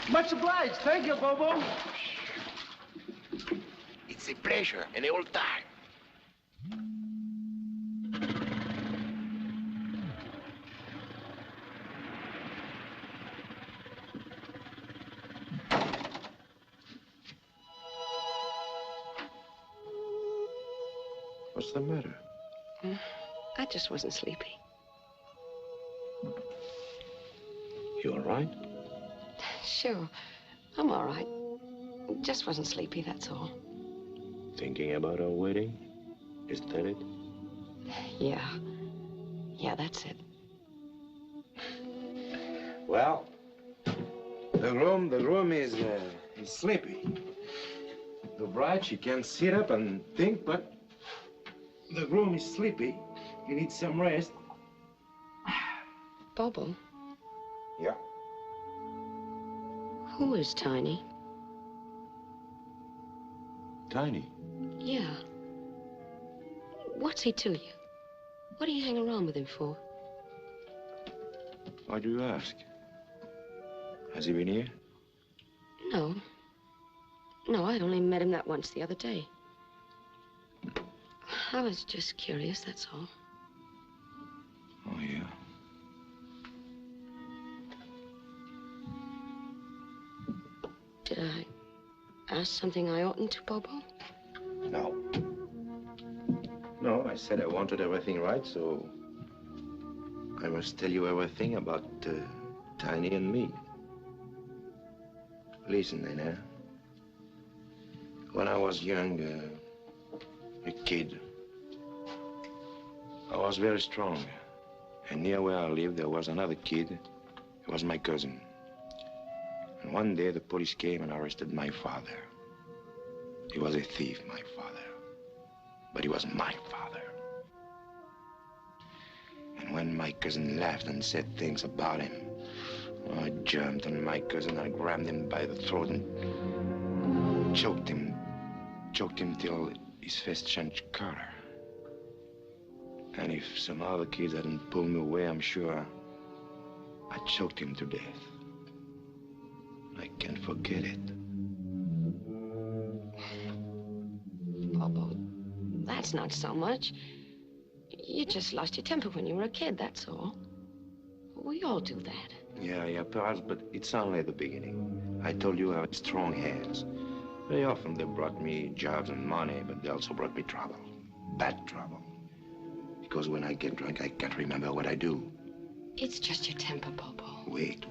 Much obliged. Thank you, Bobo. It's a pleasure and the old time. What's the matter? I just wasn't sleepy. You all right? Sure. I'm all right. Just wasn't sleepy, that's all. Thinking about our wedding? Is that it? Yeah. Yeah, that's it. Well, the room is sleepy. The bride, she can sit up and think, but the room is sleepy. You need some rest. Bobo? Yeah. Who is Tiny? Tiny? Yeah. What's he to you? What do you hang around with him for? Why do you ask? Has he been here? No. No, I only met him that once the other day. I was just curious, that's all. Oh, yeah. Did I ask something I oughtn't to, Bobo? No. No, I said I wanted everything right, so I must tell you everything about Tiny and me. Listen, Nana. When I was young, a kid, I was very strong. And near where I lived, there was another kid. It was my cousin. And one day, the police came and arrested my father. He was a thief, my father. But he was my father. And when my cousin laughed and said things about him, I jumped on my cousin and grabbed him by the throat and choked him till his face changed color. And if some other kids hadn't pulled me away, I'm sure I choked him to death. I can't forget it. Bobo, that's not so much. You just lost your temper when you were a kid, that's all. We all do that. Yeah, perhaps, but it's only the beginning. I told you I had strong hands. Very often they brought me jobs and money, but they also brought me trouble. Bad trouble. Because when I get drunk, I can't remember what I do. It's just your temper, Bobo. Wait.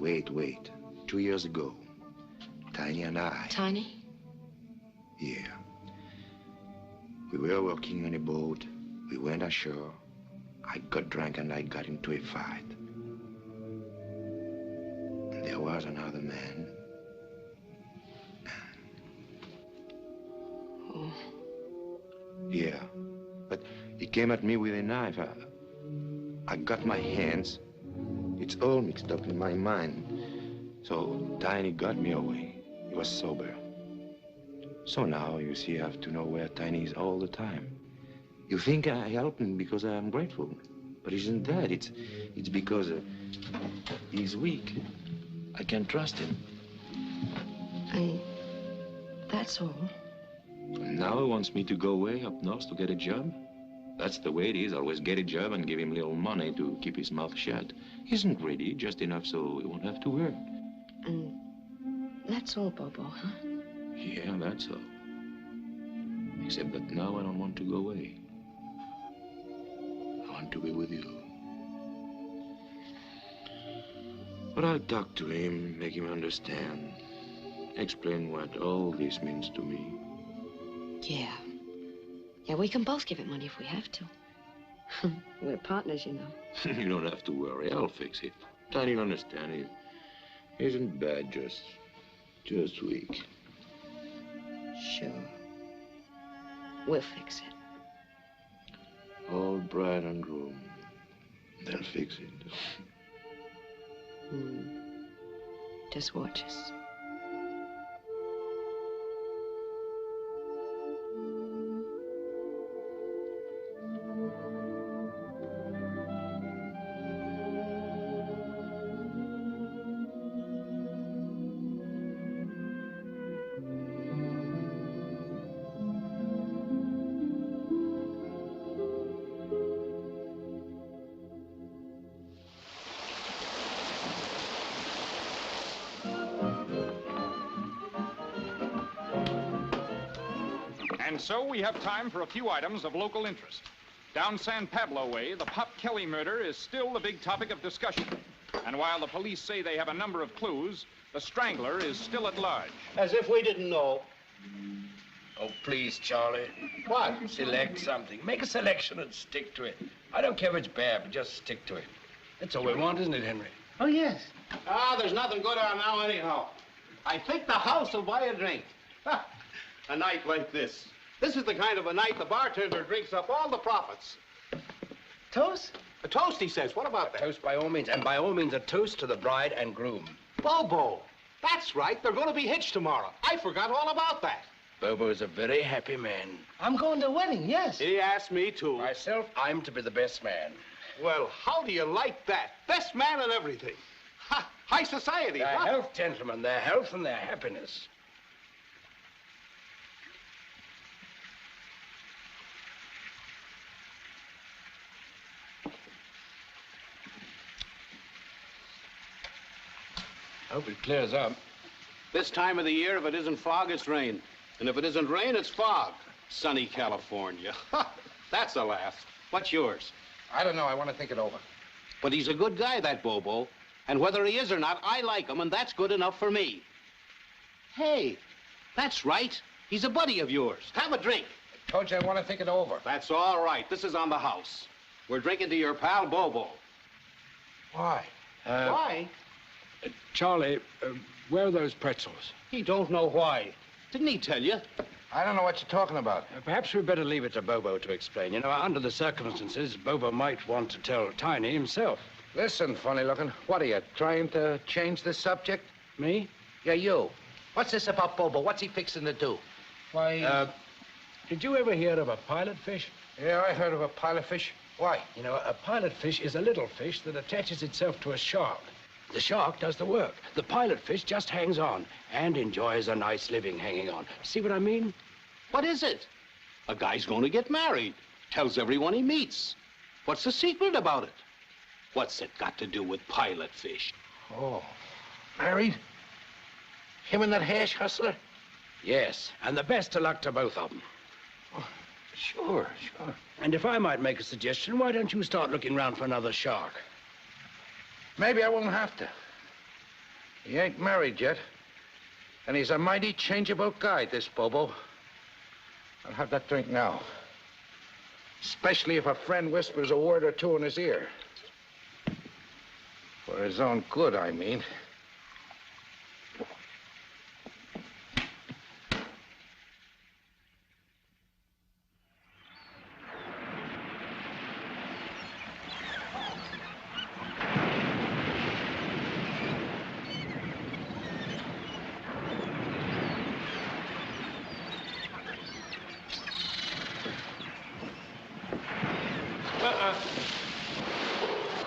2 years ago, Tiny and I... Tiny? Yeah. We were working on a boat. We went ashore. I got drunk and I got into a fight. And there was another man. Oh. Yeah. But he came at me with a knife. I got my hands. It's all mixed up in my mind. So Tiny got me away. He was sober. So now, you see, I have to know where Tiny is all the time. You think I help him because I'm grateful. But isn't that? It's because he's weak. I can't trust him. And that's all? And now he wants me to go away up north to get a job. That's the way it is. Always get a job and give him little money to keep his mouth shut. He isn't greedy, just enough so he won't have to work. And that's all, Bobo, huh? Yeah, that's all. Except that now I don't want to go away. I want to be with you. But I'll talk to him, make him understand. Explain what all this means to me. Yeah. Yeah, we can both give it money if we have to. We're partners, you know. You don't have to worry. I'll fix it. Tiny will understand. He isn't bad, just weak. Sure. We'll fix it. All bride and groom. They'll fix it. Just watch us. And so we have time for a few items of local interest. Down San Pablo way, the Pop Kelly murder is still the big topic of discussion. And while the police say they have a number of clues, the strangler is still at large. As if we didn't know. Oh, please, Charlie. What? Select something. Make a selection and stick to it. I don't care if it's bad, but just stick to it. That's all we want, isn't it, Henry? Oh, yes. There's nothing good on now anyhow. I think the house will buy a drink. A night like this. This is the kind of a night the bartender drinks up all the profits. Toast? A toast, he says. What about that? Toast by all means, and by all means a toast to the bride and groom. Bobo. That's right. They're going to be hitched tomorrow. I forgot all about that. Bobo is a very happy man. I'm going to a wedding, yes. He asked me to. Myself, I'm to be the best man. Well, how do you like that? Best man and everything. Ha! High society, Their huh? health, gentlemen, their health and their happiness. Hope it clears up. This time of the year, if it isn't fog, it's rain. And if it isn't rain, it's fog. Sunny California. That's a laugh. What's yours? I don't know. I want to think it over. But he's a good guy, that Bobo. And whether he is or not, I like him, and that's good enough for me. Hey, that's right. He's a buddy of yours. Have a drink. I told you I want to think it over. That's all right. This is on the house. We're drinking to your pal, Bobo. Why? Why? Charlie, where are those pretzels? He don't know why. Didn't he tell you? I don't know what you're talking about. Perhaps we'd better leave it to Bobo to explain. You know, under the circumstances, Bobo might want to tell Tiny himself. Listen, funny looking. What are you, trying to change the subject? Me? Yeah, you. What's this about Bobo? What's he fixing to do? Why... did you ever hear of a pilot fish? Yeah, I heard of a pilot fish. Why? You know, a pilot fish is a little fish that attaches itself to a shark. The shark does the work. The pilot fish just hangs on and enjoys a nice living hanging on. See what I mean? What is it? A guy's going to get married. Tells everyone he meets. What's the secret about it? What's it got to do with pilot fish? Oh, married? Him and that hash hustler? Yes, and the best of luck to both of them. Oh, sure. And if I might make a suggestion, why don't you start looking around for another shark? Maybe I won't have to. He ain't married yet. And he's a mighty changeable guy, this Bobo. I'll have that drink now. Especially if a friend whispers a word or two in his ear. For his own good, I mean.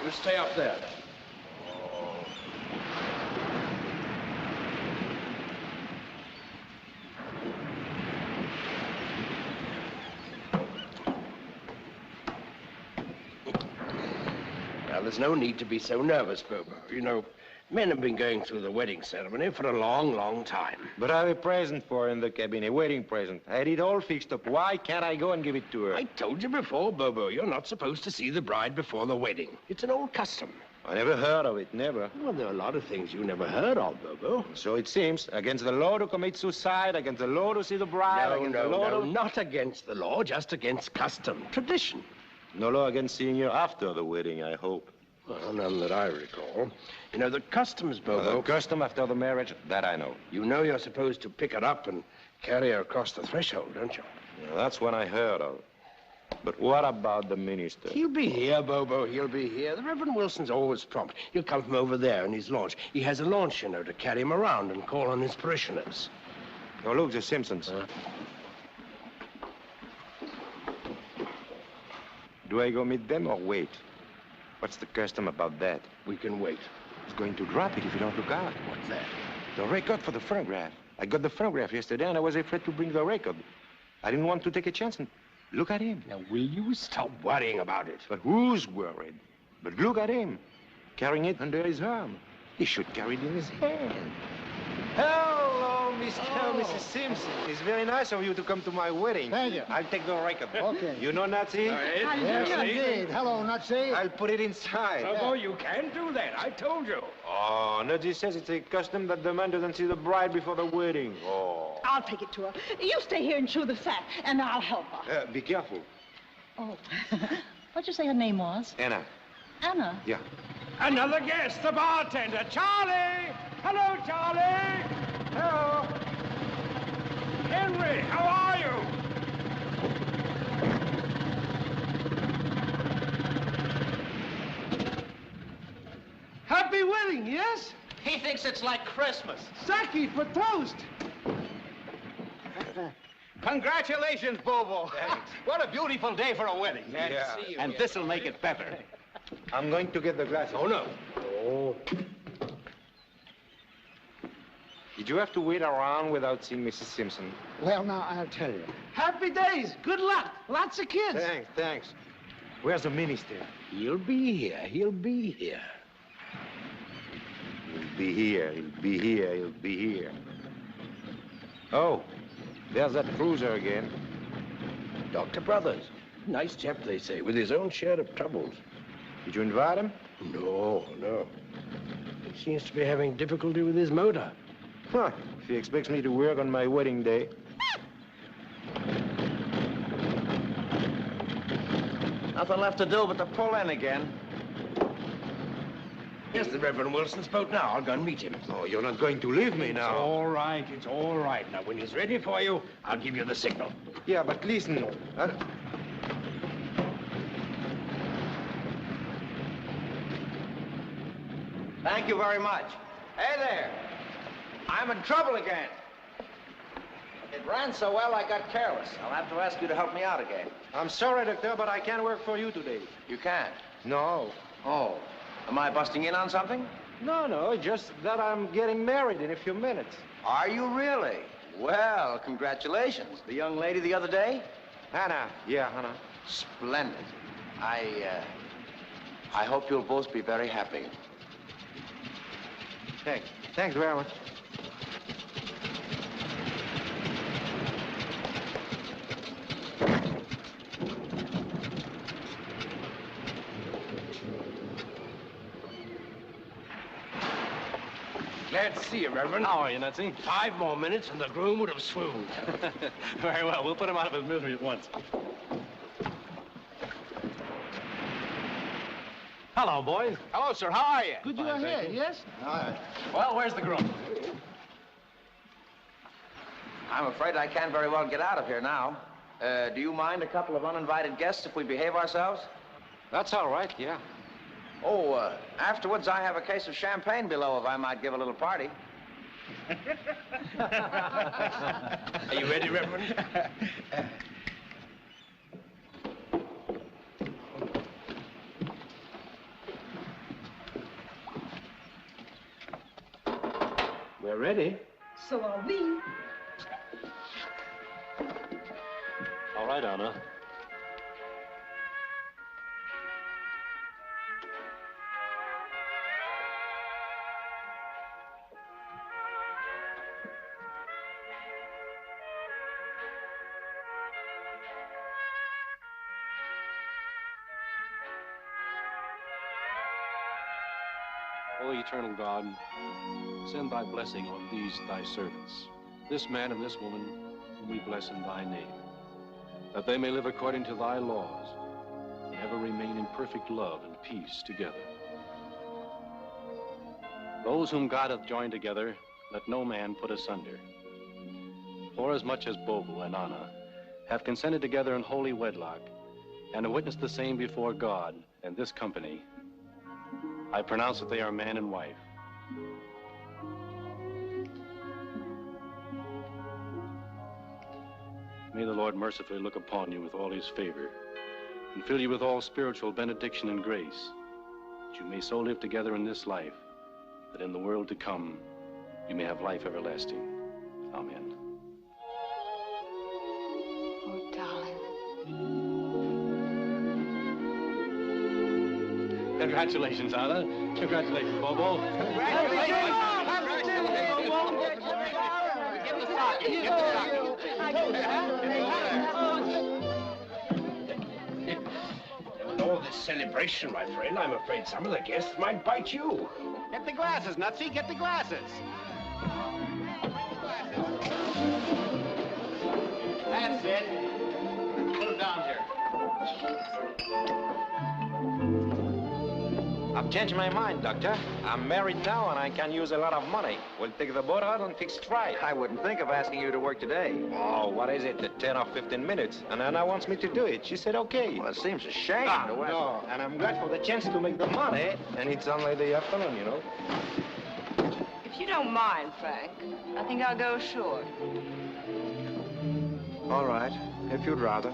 You stay up there. Now, there's no need to be so nervous, Bobo. You know, men have been going through the wedding ceremony for a long, long time. But I have a present for her in the cabin, a wedding present. I had it all fixed up. Why can't I go and give it to her? I told you before, Bobo, you're not supposed to see the bride before the wedding. It's an old custom. I never heard of it, never. Well, there are a lot of things you never heard of, Bobo. So it seems, against the law to commit suicide, against the law to see the bride, No, not against the law, just against custom, tradition. No law against seeing her after the wedding, I hope. Well, none that I recall. You know, the customs, Bobo... The custom after the marriage, that I know. You know you're supposed to pick her up and carry her across the threshold, don't you? Yeah, that's what I heard of. But what about the minister? He'll be here, Bobo, he'll be here. The Reverend Wilson's always prompt. He'll come from over there in his launch. He has a launch, you know, to carry him around and call on his parishioners. Oh, look, the Simpsons. Do I go meet them or wait? What's the custom about that? We can wait. It's going to drop it if you don't look out. What's that? The record for the phonograph. I got the phonograph yesterday, and I was afraid to bring the record. I didn't want to take a chance, and look at him. Now, will you stop worrying about it? But who's worried? But look at him, carrying it under his arm. He should carry it in his hand. Hello, Mr. and Mrs. Simpson. It's very nice of you to come to my wedding. Thank you. I'll take the record. Okay. You know Nazi? Yes, indeed. Hello, Nazi. I'll put it inside. Bobo, you can do that. I told you. Oh, Nazi says it's a custom that the man doesn't see the bride before the wedding. Oh. I'll take it to her. You stay here and chew the fat, and I'll help her. Be careful. Oh. What'd you say her name was? Anna. Anna? Yeah. Another guest, the bartender. Charlie! Hello, Charlie! Hello. Henry, how are you? Happy wedding, yes? He thinks it's like Christmas. Sake for toast. Congratulations, Bobo. Thanks. What a beautiful day for a wedding. Glad to see you. And this'll make it better. I'm going to get the glasses. Oh, no. Oh. Did you have to wait around without seeing Mrs. Simpson? Well, now, I'll tell you. Happy days. Good luck. Lots of kids. Thanks. Where's the minister? He'll be here. He'll be here. He'll be here. He'll be here. He'll be here. Oh, there's that cruiser again. Dr. Brothers. Nice chap, they say, with his own share of troubles. Did you invite him? No. He seems to be having difficulty with his motor. Huh. If he expects me to work on my wedding day. Nothing left to do but to pull in again. Yes, the Reverend Wilson's boat now. I'll go and meet him. Oh, you're not going to leave me now. It's all right. It's all right. Now, when he's ready for you, I'll give you the signal. Yeah, but listen. Thank you very much. Hey there. I'm in trouble again. It ran so well, I got careless. I'll have to ask you to help me out again. I'm sorry, Doctor, but I can't work for you today. You can't? No. Oh. Am I busting in on something? No, just that I'm getting married in a few minutes. Are you really? Well, congratulations. The young lady the other day? Hannah. Yeah, Hannah. Splendid. I hope you'll both be very happy. Thanks very much. Glad to see you, Reverend. How are you, Nutsy? 5 more minutes and the groom would have swooned. Very well. We'll put him out of his misery at once. Hello, boys. Hello, sir. How are you? Good you are here, yes? All right. Well, where's the groom? I'm afraid I can't very well get out of here now. Do you mind a couple of uninvited guests if we behave ourselves? That's all right, yeah. Oh, afterwards I have a case of champagne below if I might give a little party. Are you ready, Reverend? We're ready. So are we. All right, Anna. O eternal God, send thy blessing on these thy servants, this man and this woman whom we bless in thy name, that they may live according to thy laws and ever remain in perfect love and peace together. Those whom God hath joined together, let no man put asunder. Forasmuch as Bobo and Anna have consented together in holy wedlock, and have witnessed the same before God and this company, I pronounce that they are man and wife. May the Lord mercifully look upon you with all his favor and fill you with all spiritual benediction and grace, that you may so live together in this life, that in the world to come, you may have life everlasting. Amen. Oh, darling. Congratulations, Anna. Congratulations, Bobo. Congratulations. Give the stocking. Give the stocking. With all this celebration, my friend, I'm afraid some of the guests might bite you. Get the glasses, Nutsy. Get the glasses. That's it. Put them down here. I've changed my mind, Doctor. I'm married now and I can use a lot of money. We'll take the boat out and fix it right. I wouldn't think of asking you to work today. Oh, what is it? 10 or 15 minutes. And Anna wants me to do it. She said, okay. Well, it seems a shame to waste. No, and I'm glad for the chance to make the money. And it's only the afternoon, you know. If you don't mind, Frank, I think I'll go ashore. All right, if you'd rather.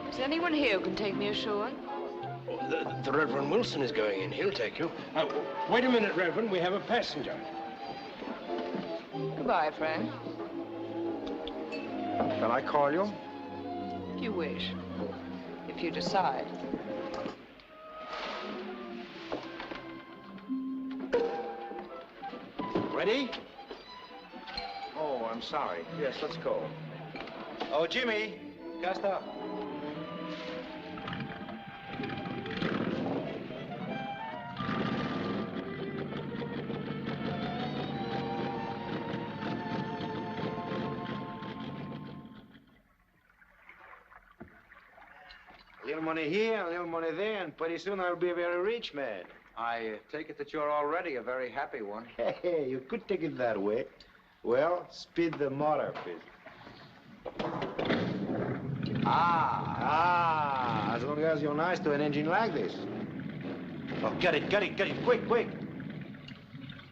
Is there anyone here who can take me ashore? The Reverend Wilson is going in. He'll take you. Wait a minute, Reverend. We have a passenger. Goodbye, Frank. Shall I call you? If you wish. If you decide. Ready? Oh, I'm sorry. Yes, let's go. Oh, Jimmy, cast off. A little money here, a little money there, and pretty soon I'll be a very rich man. I take it that you're already a very happy one. Hey, you could take it that way. Well, speed the motor, please. As long as you're nice to an engine like this. Oh, get it, quick, quick.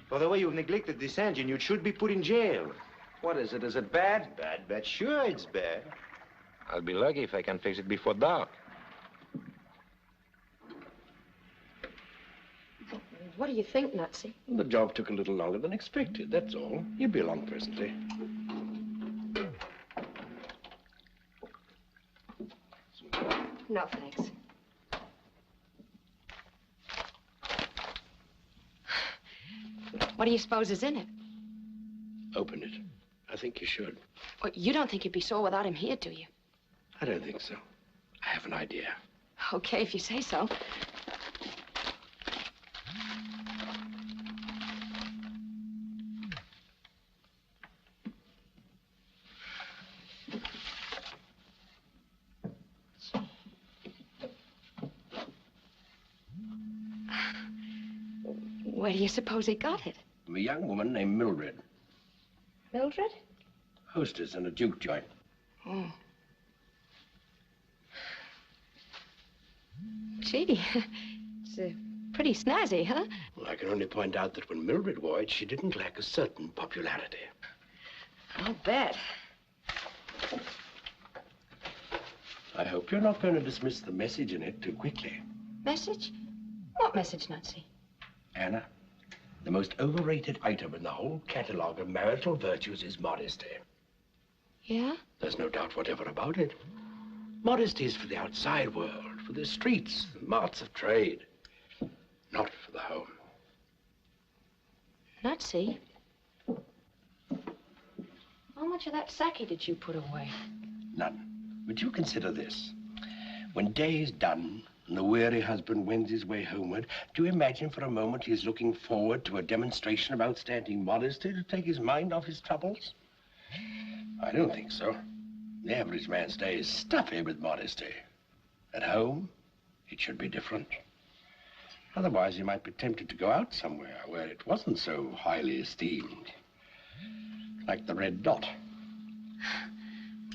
For the way you've neglected this engine, you should be put in jail. What is it? Is it bad? Bad. Sure, it's bad. I'll be lucky if I can fix it before dark. What do you think, Nutsy? The job took a little longer than expected, that's all. You'll be along presently. No, thanks. What do you suppose is in it? Open it. I think you should. Well, you don't think you'd be sore without him here, do you? I don't think so. I have an idea. Okay, if you say so. Where do you suppose he got it? From a young woman named Mildred. Mildred? Hostess in a juke joint. Oh. Gee, it's pretty snazzy, huh? Well, I can only point out that when Mildred wore it, she didn't lack a certain popularity. I'll bet. I hope you're not going to dismiss the message in it too quickly. Message? What message, Nutsy? Anna, the most overrated item in the whole catalog of marital virtues is modesty. Yeah? There's no doubt whatever about it. Modesty is for the outside world, for the streets, the marts of trade, not for the home. Nutsy? How much of that sake did you put away? None. But you consider this. When day is done and the weary husband wends his way homeward, do you imagine for a moment he's looking forward to a demonstration of outstanding modesty to take his mind off his troubles? I don't think so. The average man's day is stuffy with modesty. At home, it should be different. Otherwise, he might be tempted to go out somewhere where it wasn't so highly esteemed. Like the Red Dot.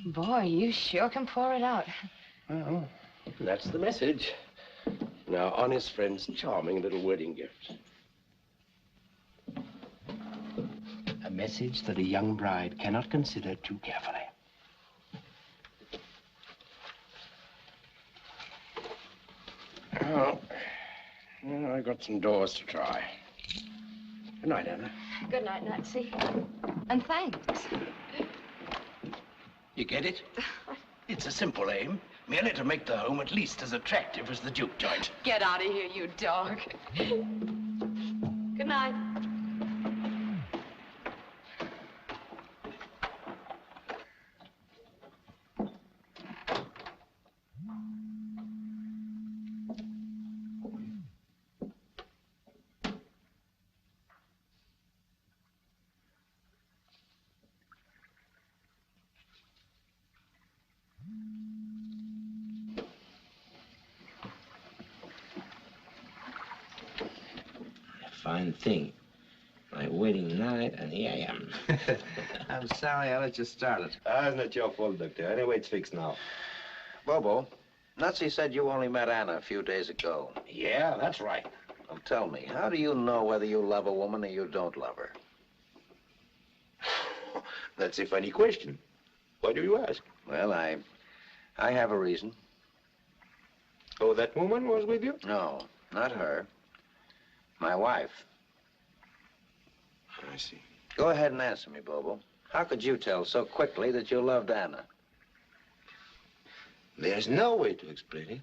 Boy, you sure can pour it out. Well, that's the message. Now, on his friend's charming little wedding gift. A message that a young bride cannot consider too carefully. Well, I've got some doors to try. Good night, Anna. Good night, Nutsy. And thanks. You get it? It's a simple aim, merely to make the home at least as attractive as the juke joint. Get out of here, you dog. Good night. Fine thing. My wedding night, and here I am. I'm sorry I let you start it. It's not your fault, Doctor. Anyway, it's fixed now. Bobo, Nutsy said you only met Anna a few days ago. Yeah, that's right. Well, tell me, how do you know whether you love a woman or you don't love her? That's a funny question. Why do you ask? Well, I have a reason. Oh, that woman was with you? No, not her. My wife. I see. Go ahead and answer me, Bobo. How could you tell so quickly that you loved Anna? There's no way to explain it.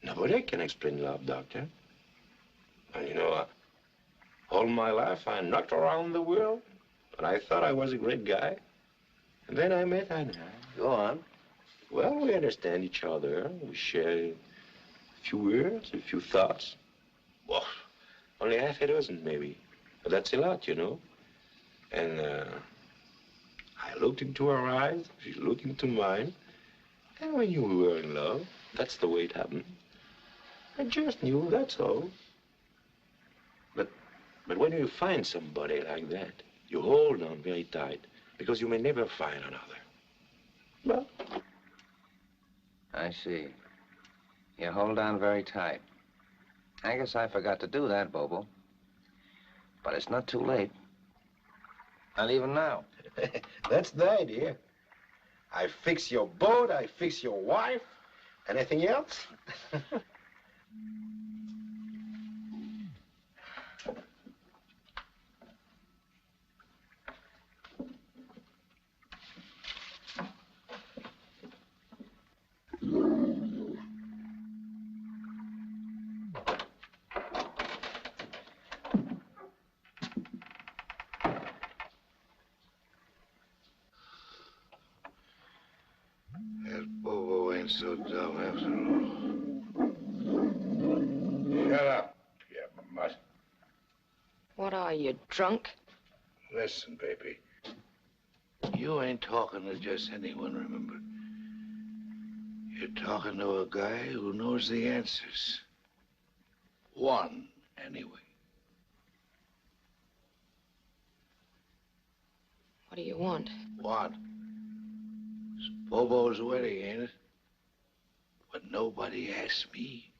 Nobody can explain love, Doctor. And you know, all my life I knocked around the world, and I thought I was a great guy. And then I met Anna. Go on. Well, we understand each other. We share a few words, a few thoughts. Well, only half a dozen, maybe. But that's a lot, you know. And I looked into her eyes. She looked into mine. And we knew we were in love. That's the way it happened. I just knew, that's all. But when you find somebody like that, you hold on very tight, because you may never find another. Well, I see. You hold on very tight. I guess I forgot to do that, Bobo. But it's not too late. Not even now. that's the idea. I fix your boat, I fix your wife. Anything else? That Bobo ain't so dumb after all. Shut up, you mutt. What are you, drunk? Listen, baby. You ain't talking to just anyone, remember? You're talking to a guy who knows the answers. One, anyway. What do you want? What? It's Bobo's wedding, ain't it? But nobody asked me.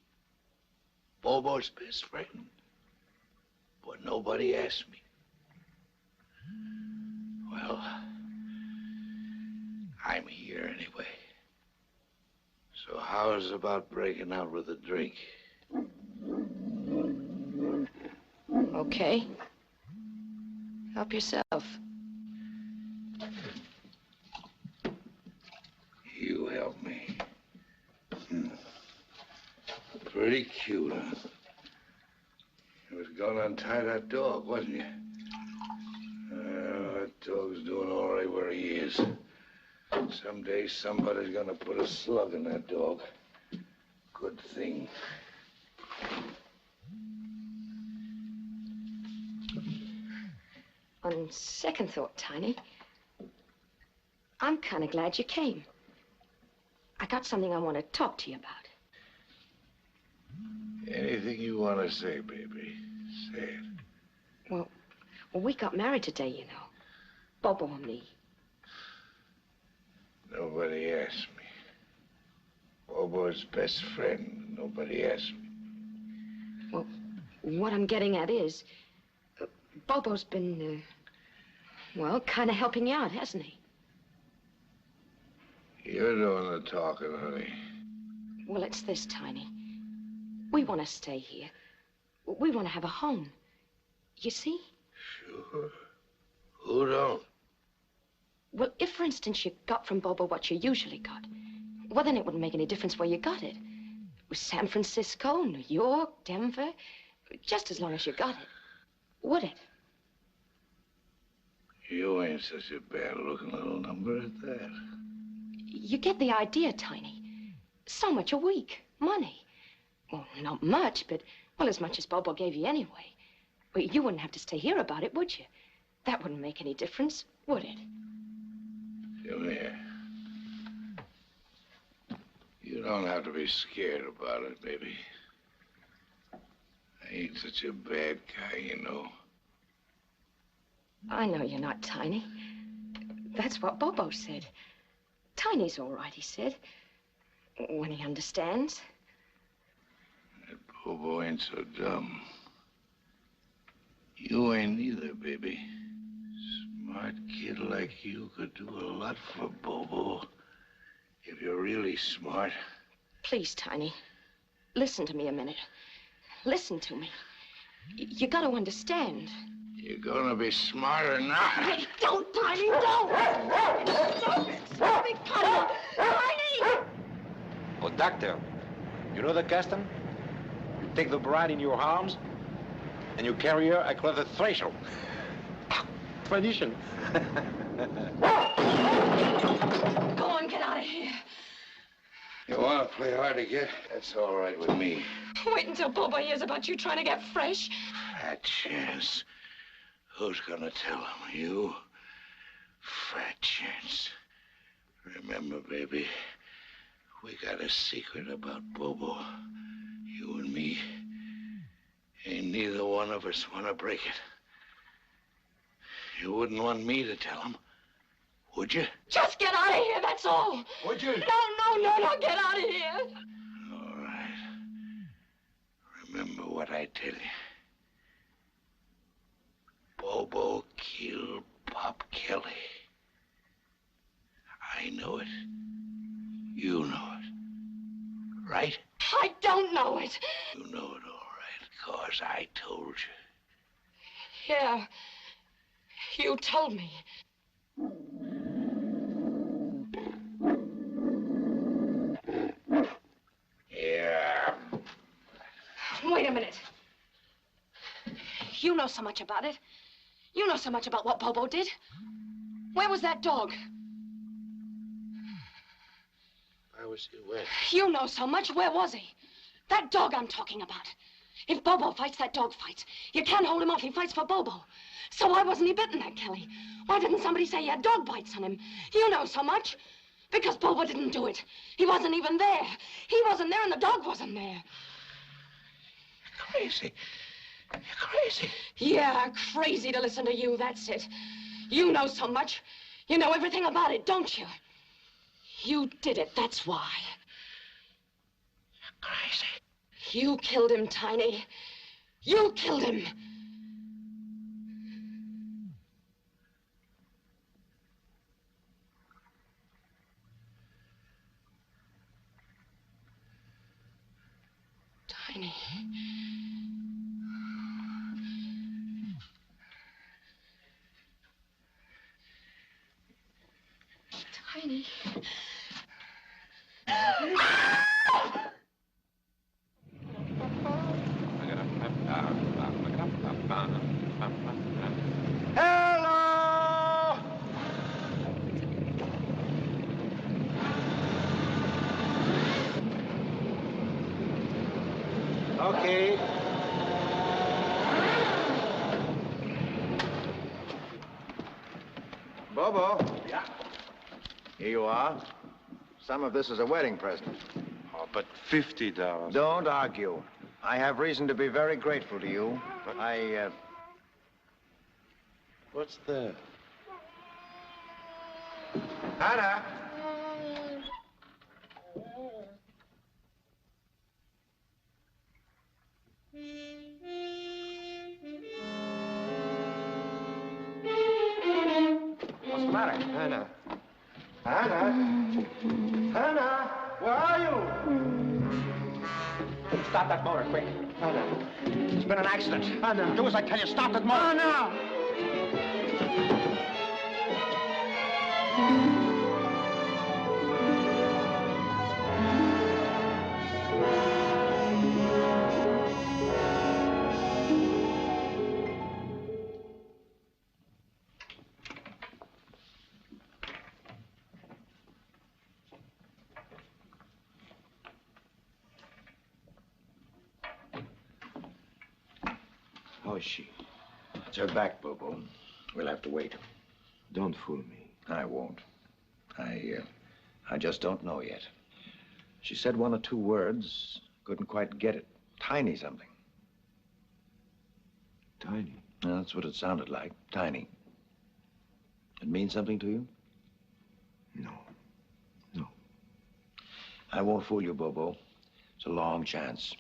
Bobo's best friend. But nobody asked me. Well, I'm here anyway. So how's about breaking out with a drink? Okay. Help yourself. You help me. Pretty cute, huh? You was gonna untie that dog, wasn't you? That dog's doing all right where he is. Someday somebody's gonna put a slug in that dog. Good thing. On second thought, Tiny, I'm kind of glad you came. I got something I want to talk to you about. Anything you want to say, baby, say it. Well, we got married today, you know. Bobo and me. Nobody asked me. Bobo's best friend. Nobody asked me. Well, what I'm getting at is, Bobo's been, well, kind of helping you out, hasn't he? You're doing the talking, honey. Well, it's this, Tiny. We want to stay here. We want to have a home. You see? Sure. Who don't? Well, if, for instance, you got from Bobo what you usually got, well, then it wouldn't make any difference where you got it. It was San Francisco, New York, Denver, just as long as you got it. Would it? You ain't such a bad-looking little number at that. You get the idea, Tiny. So much a week. Money. Well, not much, but, well, as much as Bobo gave you anyway. Well, you wouldn't have to stay here about it, would you? That wouldn't make any difference, would it? Come here. You don't have to be scared about it, baby. I ain't such a bad guy, you know. I know you're not, Tiny. That's what Bobo said. Tiny's all right, he said. When he understands. That Bobo ain't so dumb. You ain't either, baby. Smart kid like you could do a lot for Bobo. If you're really smart. Please, Tiny. Listen to me a minute. Listen to me. You got to understand. You're gonna be smarter now. Hey, don't, Tiny, don't! Stop it! Stop it, Tiny! Tiny! Oh, doctor, you know the custom? You take the bride in your arms, and you carry her across the threshold. Tradition. Go on, get out of here. You want to play hard to get? That's all right with me. Wait until Bobo hears about you trying to get fresh. Fat chance. Who's gonna tell him? You? Fat chance. Remember, baby, we got a secret about Bobo. You and me. Ain't neither one of us want to break it. You wouldn't want me to tell him, would you? Just get out of here, that's all. Would you? No, get out of here. All right. Remember what I tell you. Bobo killed Pop Kelly. I know it. You know it. Right? I don't know it. You know it all right, 'cause I told you. Yeah, you told me. Yeah. Wait a minute. You know so much about it. You know so much about what Bobo did. Where was that dog? Where was he? Where? You know so much. Where was he? That dog I'm talking about. If Bobo fights, that dog fights. You can't hold him off. He fights for Bobo. So why wasn't he bitten, that Kelly? Why didn't somebody say he had dog bites on him? You know so much. Because Bobo didn't do it. He wasn't even there. He wasn't there and the dog wasn't there. Crazy. You're crazy. Yeah, crazy to listen to you, that's it. You know so much. You know everything about it, don't you? You did it, that's why. You're crazy. You killed him, Tiny. You killed him. Tiny. Tiny. Hello! Okay. Bobo. Yeah? Here you are. Some of this is a wedding present. Oh, but $50. Don't argue. I have reason to be very grateful to you. But What's that? Hannah! What's the matter? Hannah. Hannah? Hannah! Where are you? Stop that motor, quick. Hannah. It's been an accident. Hannah. Do as I tell you. Stop that motor. Hannah! How is she? It's her back, Bobo. We'll have to wait. Don't fool me. I won't. I just don't know yet. She said one or two words. Couldn't quite get it. Tiny something. Tiny? Yeah, that's what it sounded like. Tiny. It means something to you? No. No. I won't fool you, Bobo. It's a long chance.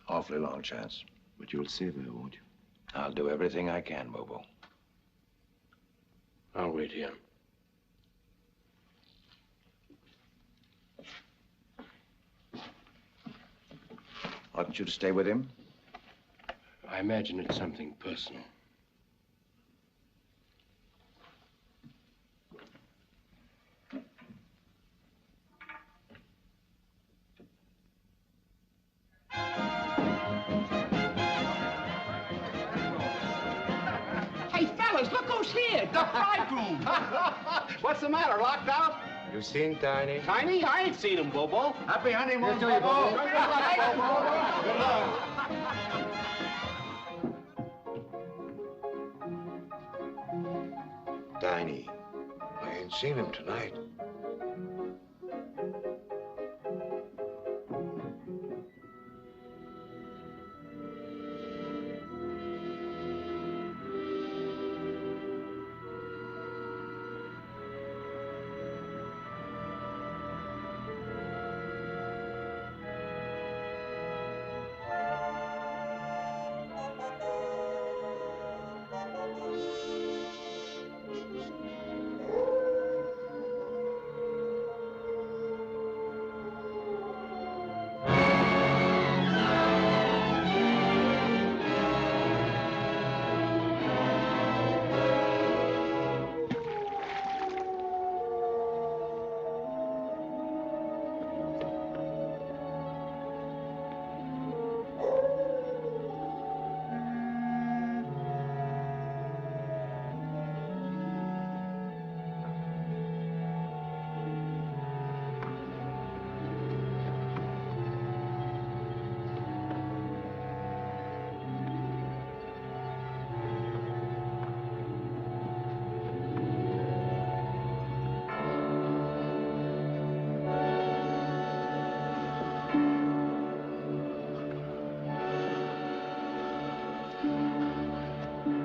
Awfully long chance. But you'll save her, won't you? I'll do everything I can, Bobo. I'll wait here. Oughtn't you to stay with him? I imagine it's something personal. Hey, fellas, look who's here. The bridegroom. What's the matter, locked out? You seen Tiny? Tiny? I ain't seen him, Bobo. Happy honeymoon, Here's to you, Bobo. Bobo. Good luck, Bobo. Good luck. Tiny. I ain't seen him tonight.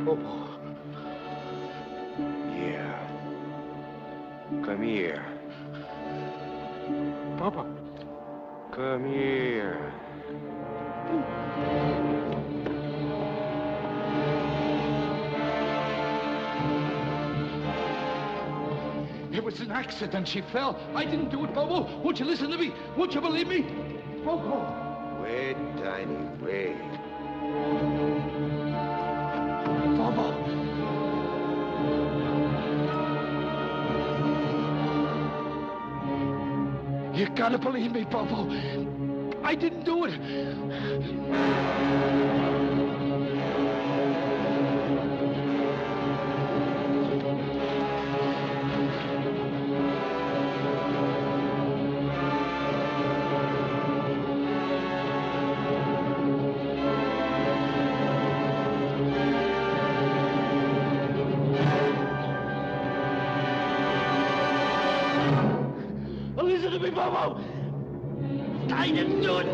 Bobo. Yeah. Come here. Bobo. Come here. It was an accident. She fell. I didn't do it, Bobo. Won't you listen to me? Won't you believe me? Bobo. Wait, Tiny, wait. Bobo. You gotta believe me, Bobo. I didn't do it. Listen to me, Bobo. I didn't do it.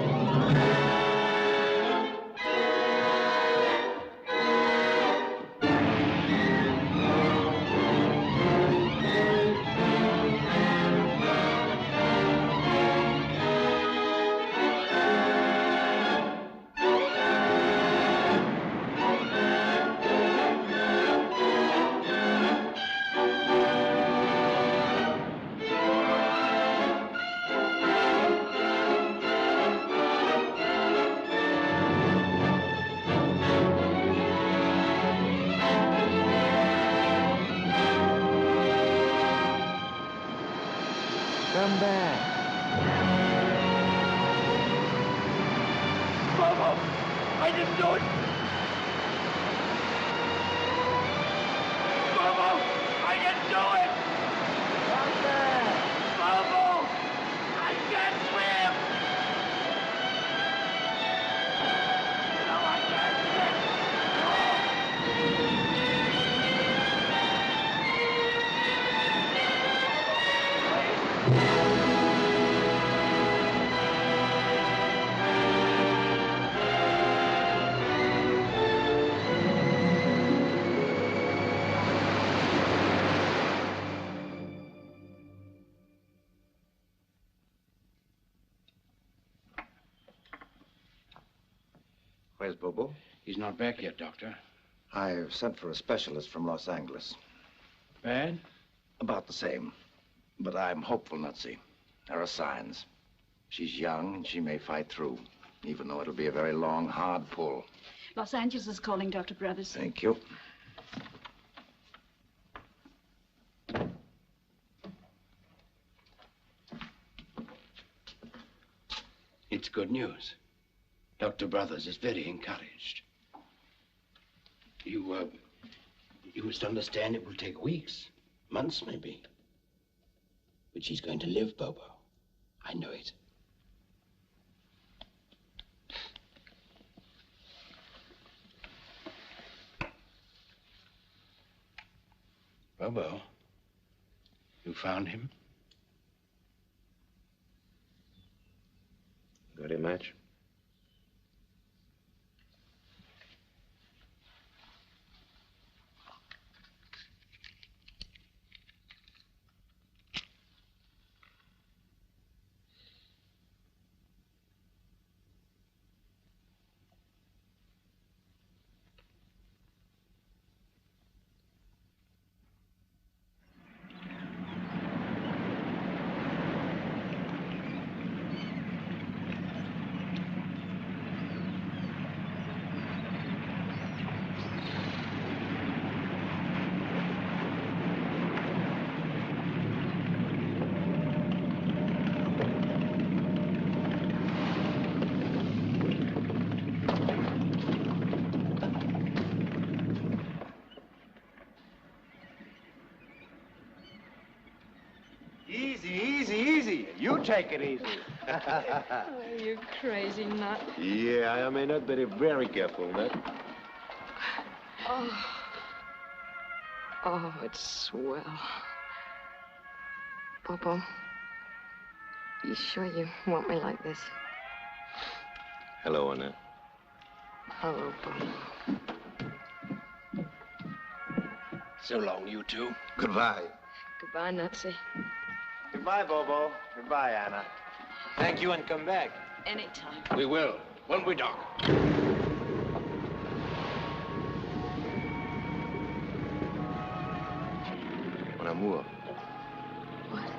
Come back. Bobo, I didn't do it. Bobo, I didn't do it. Come back. Bobo, I can't swim. No, I can't Where's Bobo? He's not back yet, Doctor. I've sent for a specialist from Los Angeles. Bad? About the same. But I'm hopeful, Nutsy. There are signs. She's young, and she may fight through, even though it'll be a very long, hard pull. Los Angeles is calling, Dr. Brothers. Thank you. It's good news. Dr. Brothers is very encouraged. You must understand it will take weeks, months maybe. But she's going to live, Bobo. I know it. Bobo, you found him? Got a match? Easy. You take it easy. Oh, you crazy nut. Yeah, I may not be very careful, Nut. Oh, it's swell. Bobo, you sure you want me like this? Hello, Annette. Hello, Bobo. So long, you two. Goodbye. Goodbye, Nazi. Goodbye, Bobo. Goodbye, Anna. Thank you and come back. Anytime. We will, when we dock. Mon amour. What?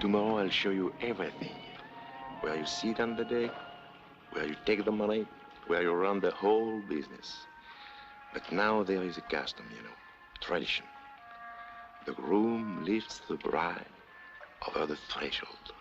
Tomorrow I'll show you everything. Where you sit on the deck, where you take the money, where you run the whole business. But now there is a custom, you know, tradition. The groom lifts the bride over the threshold.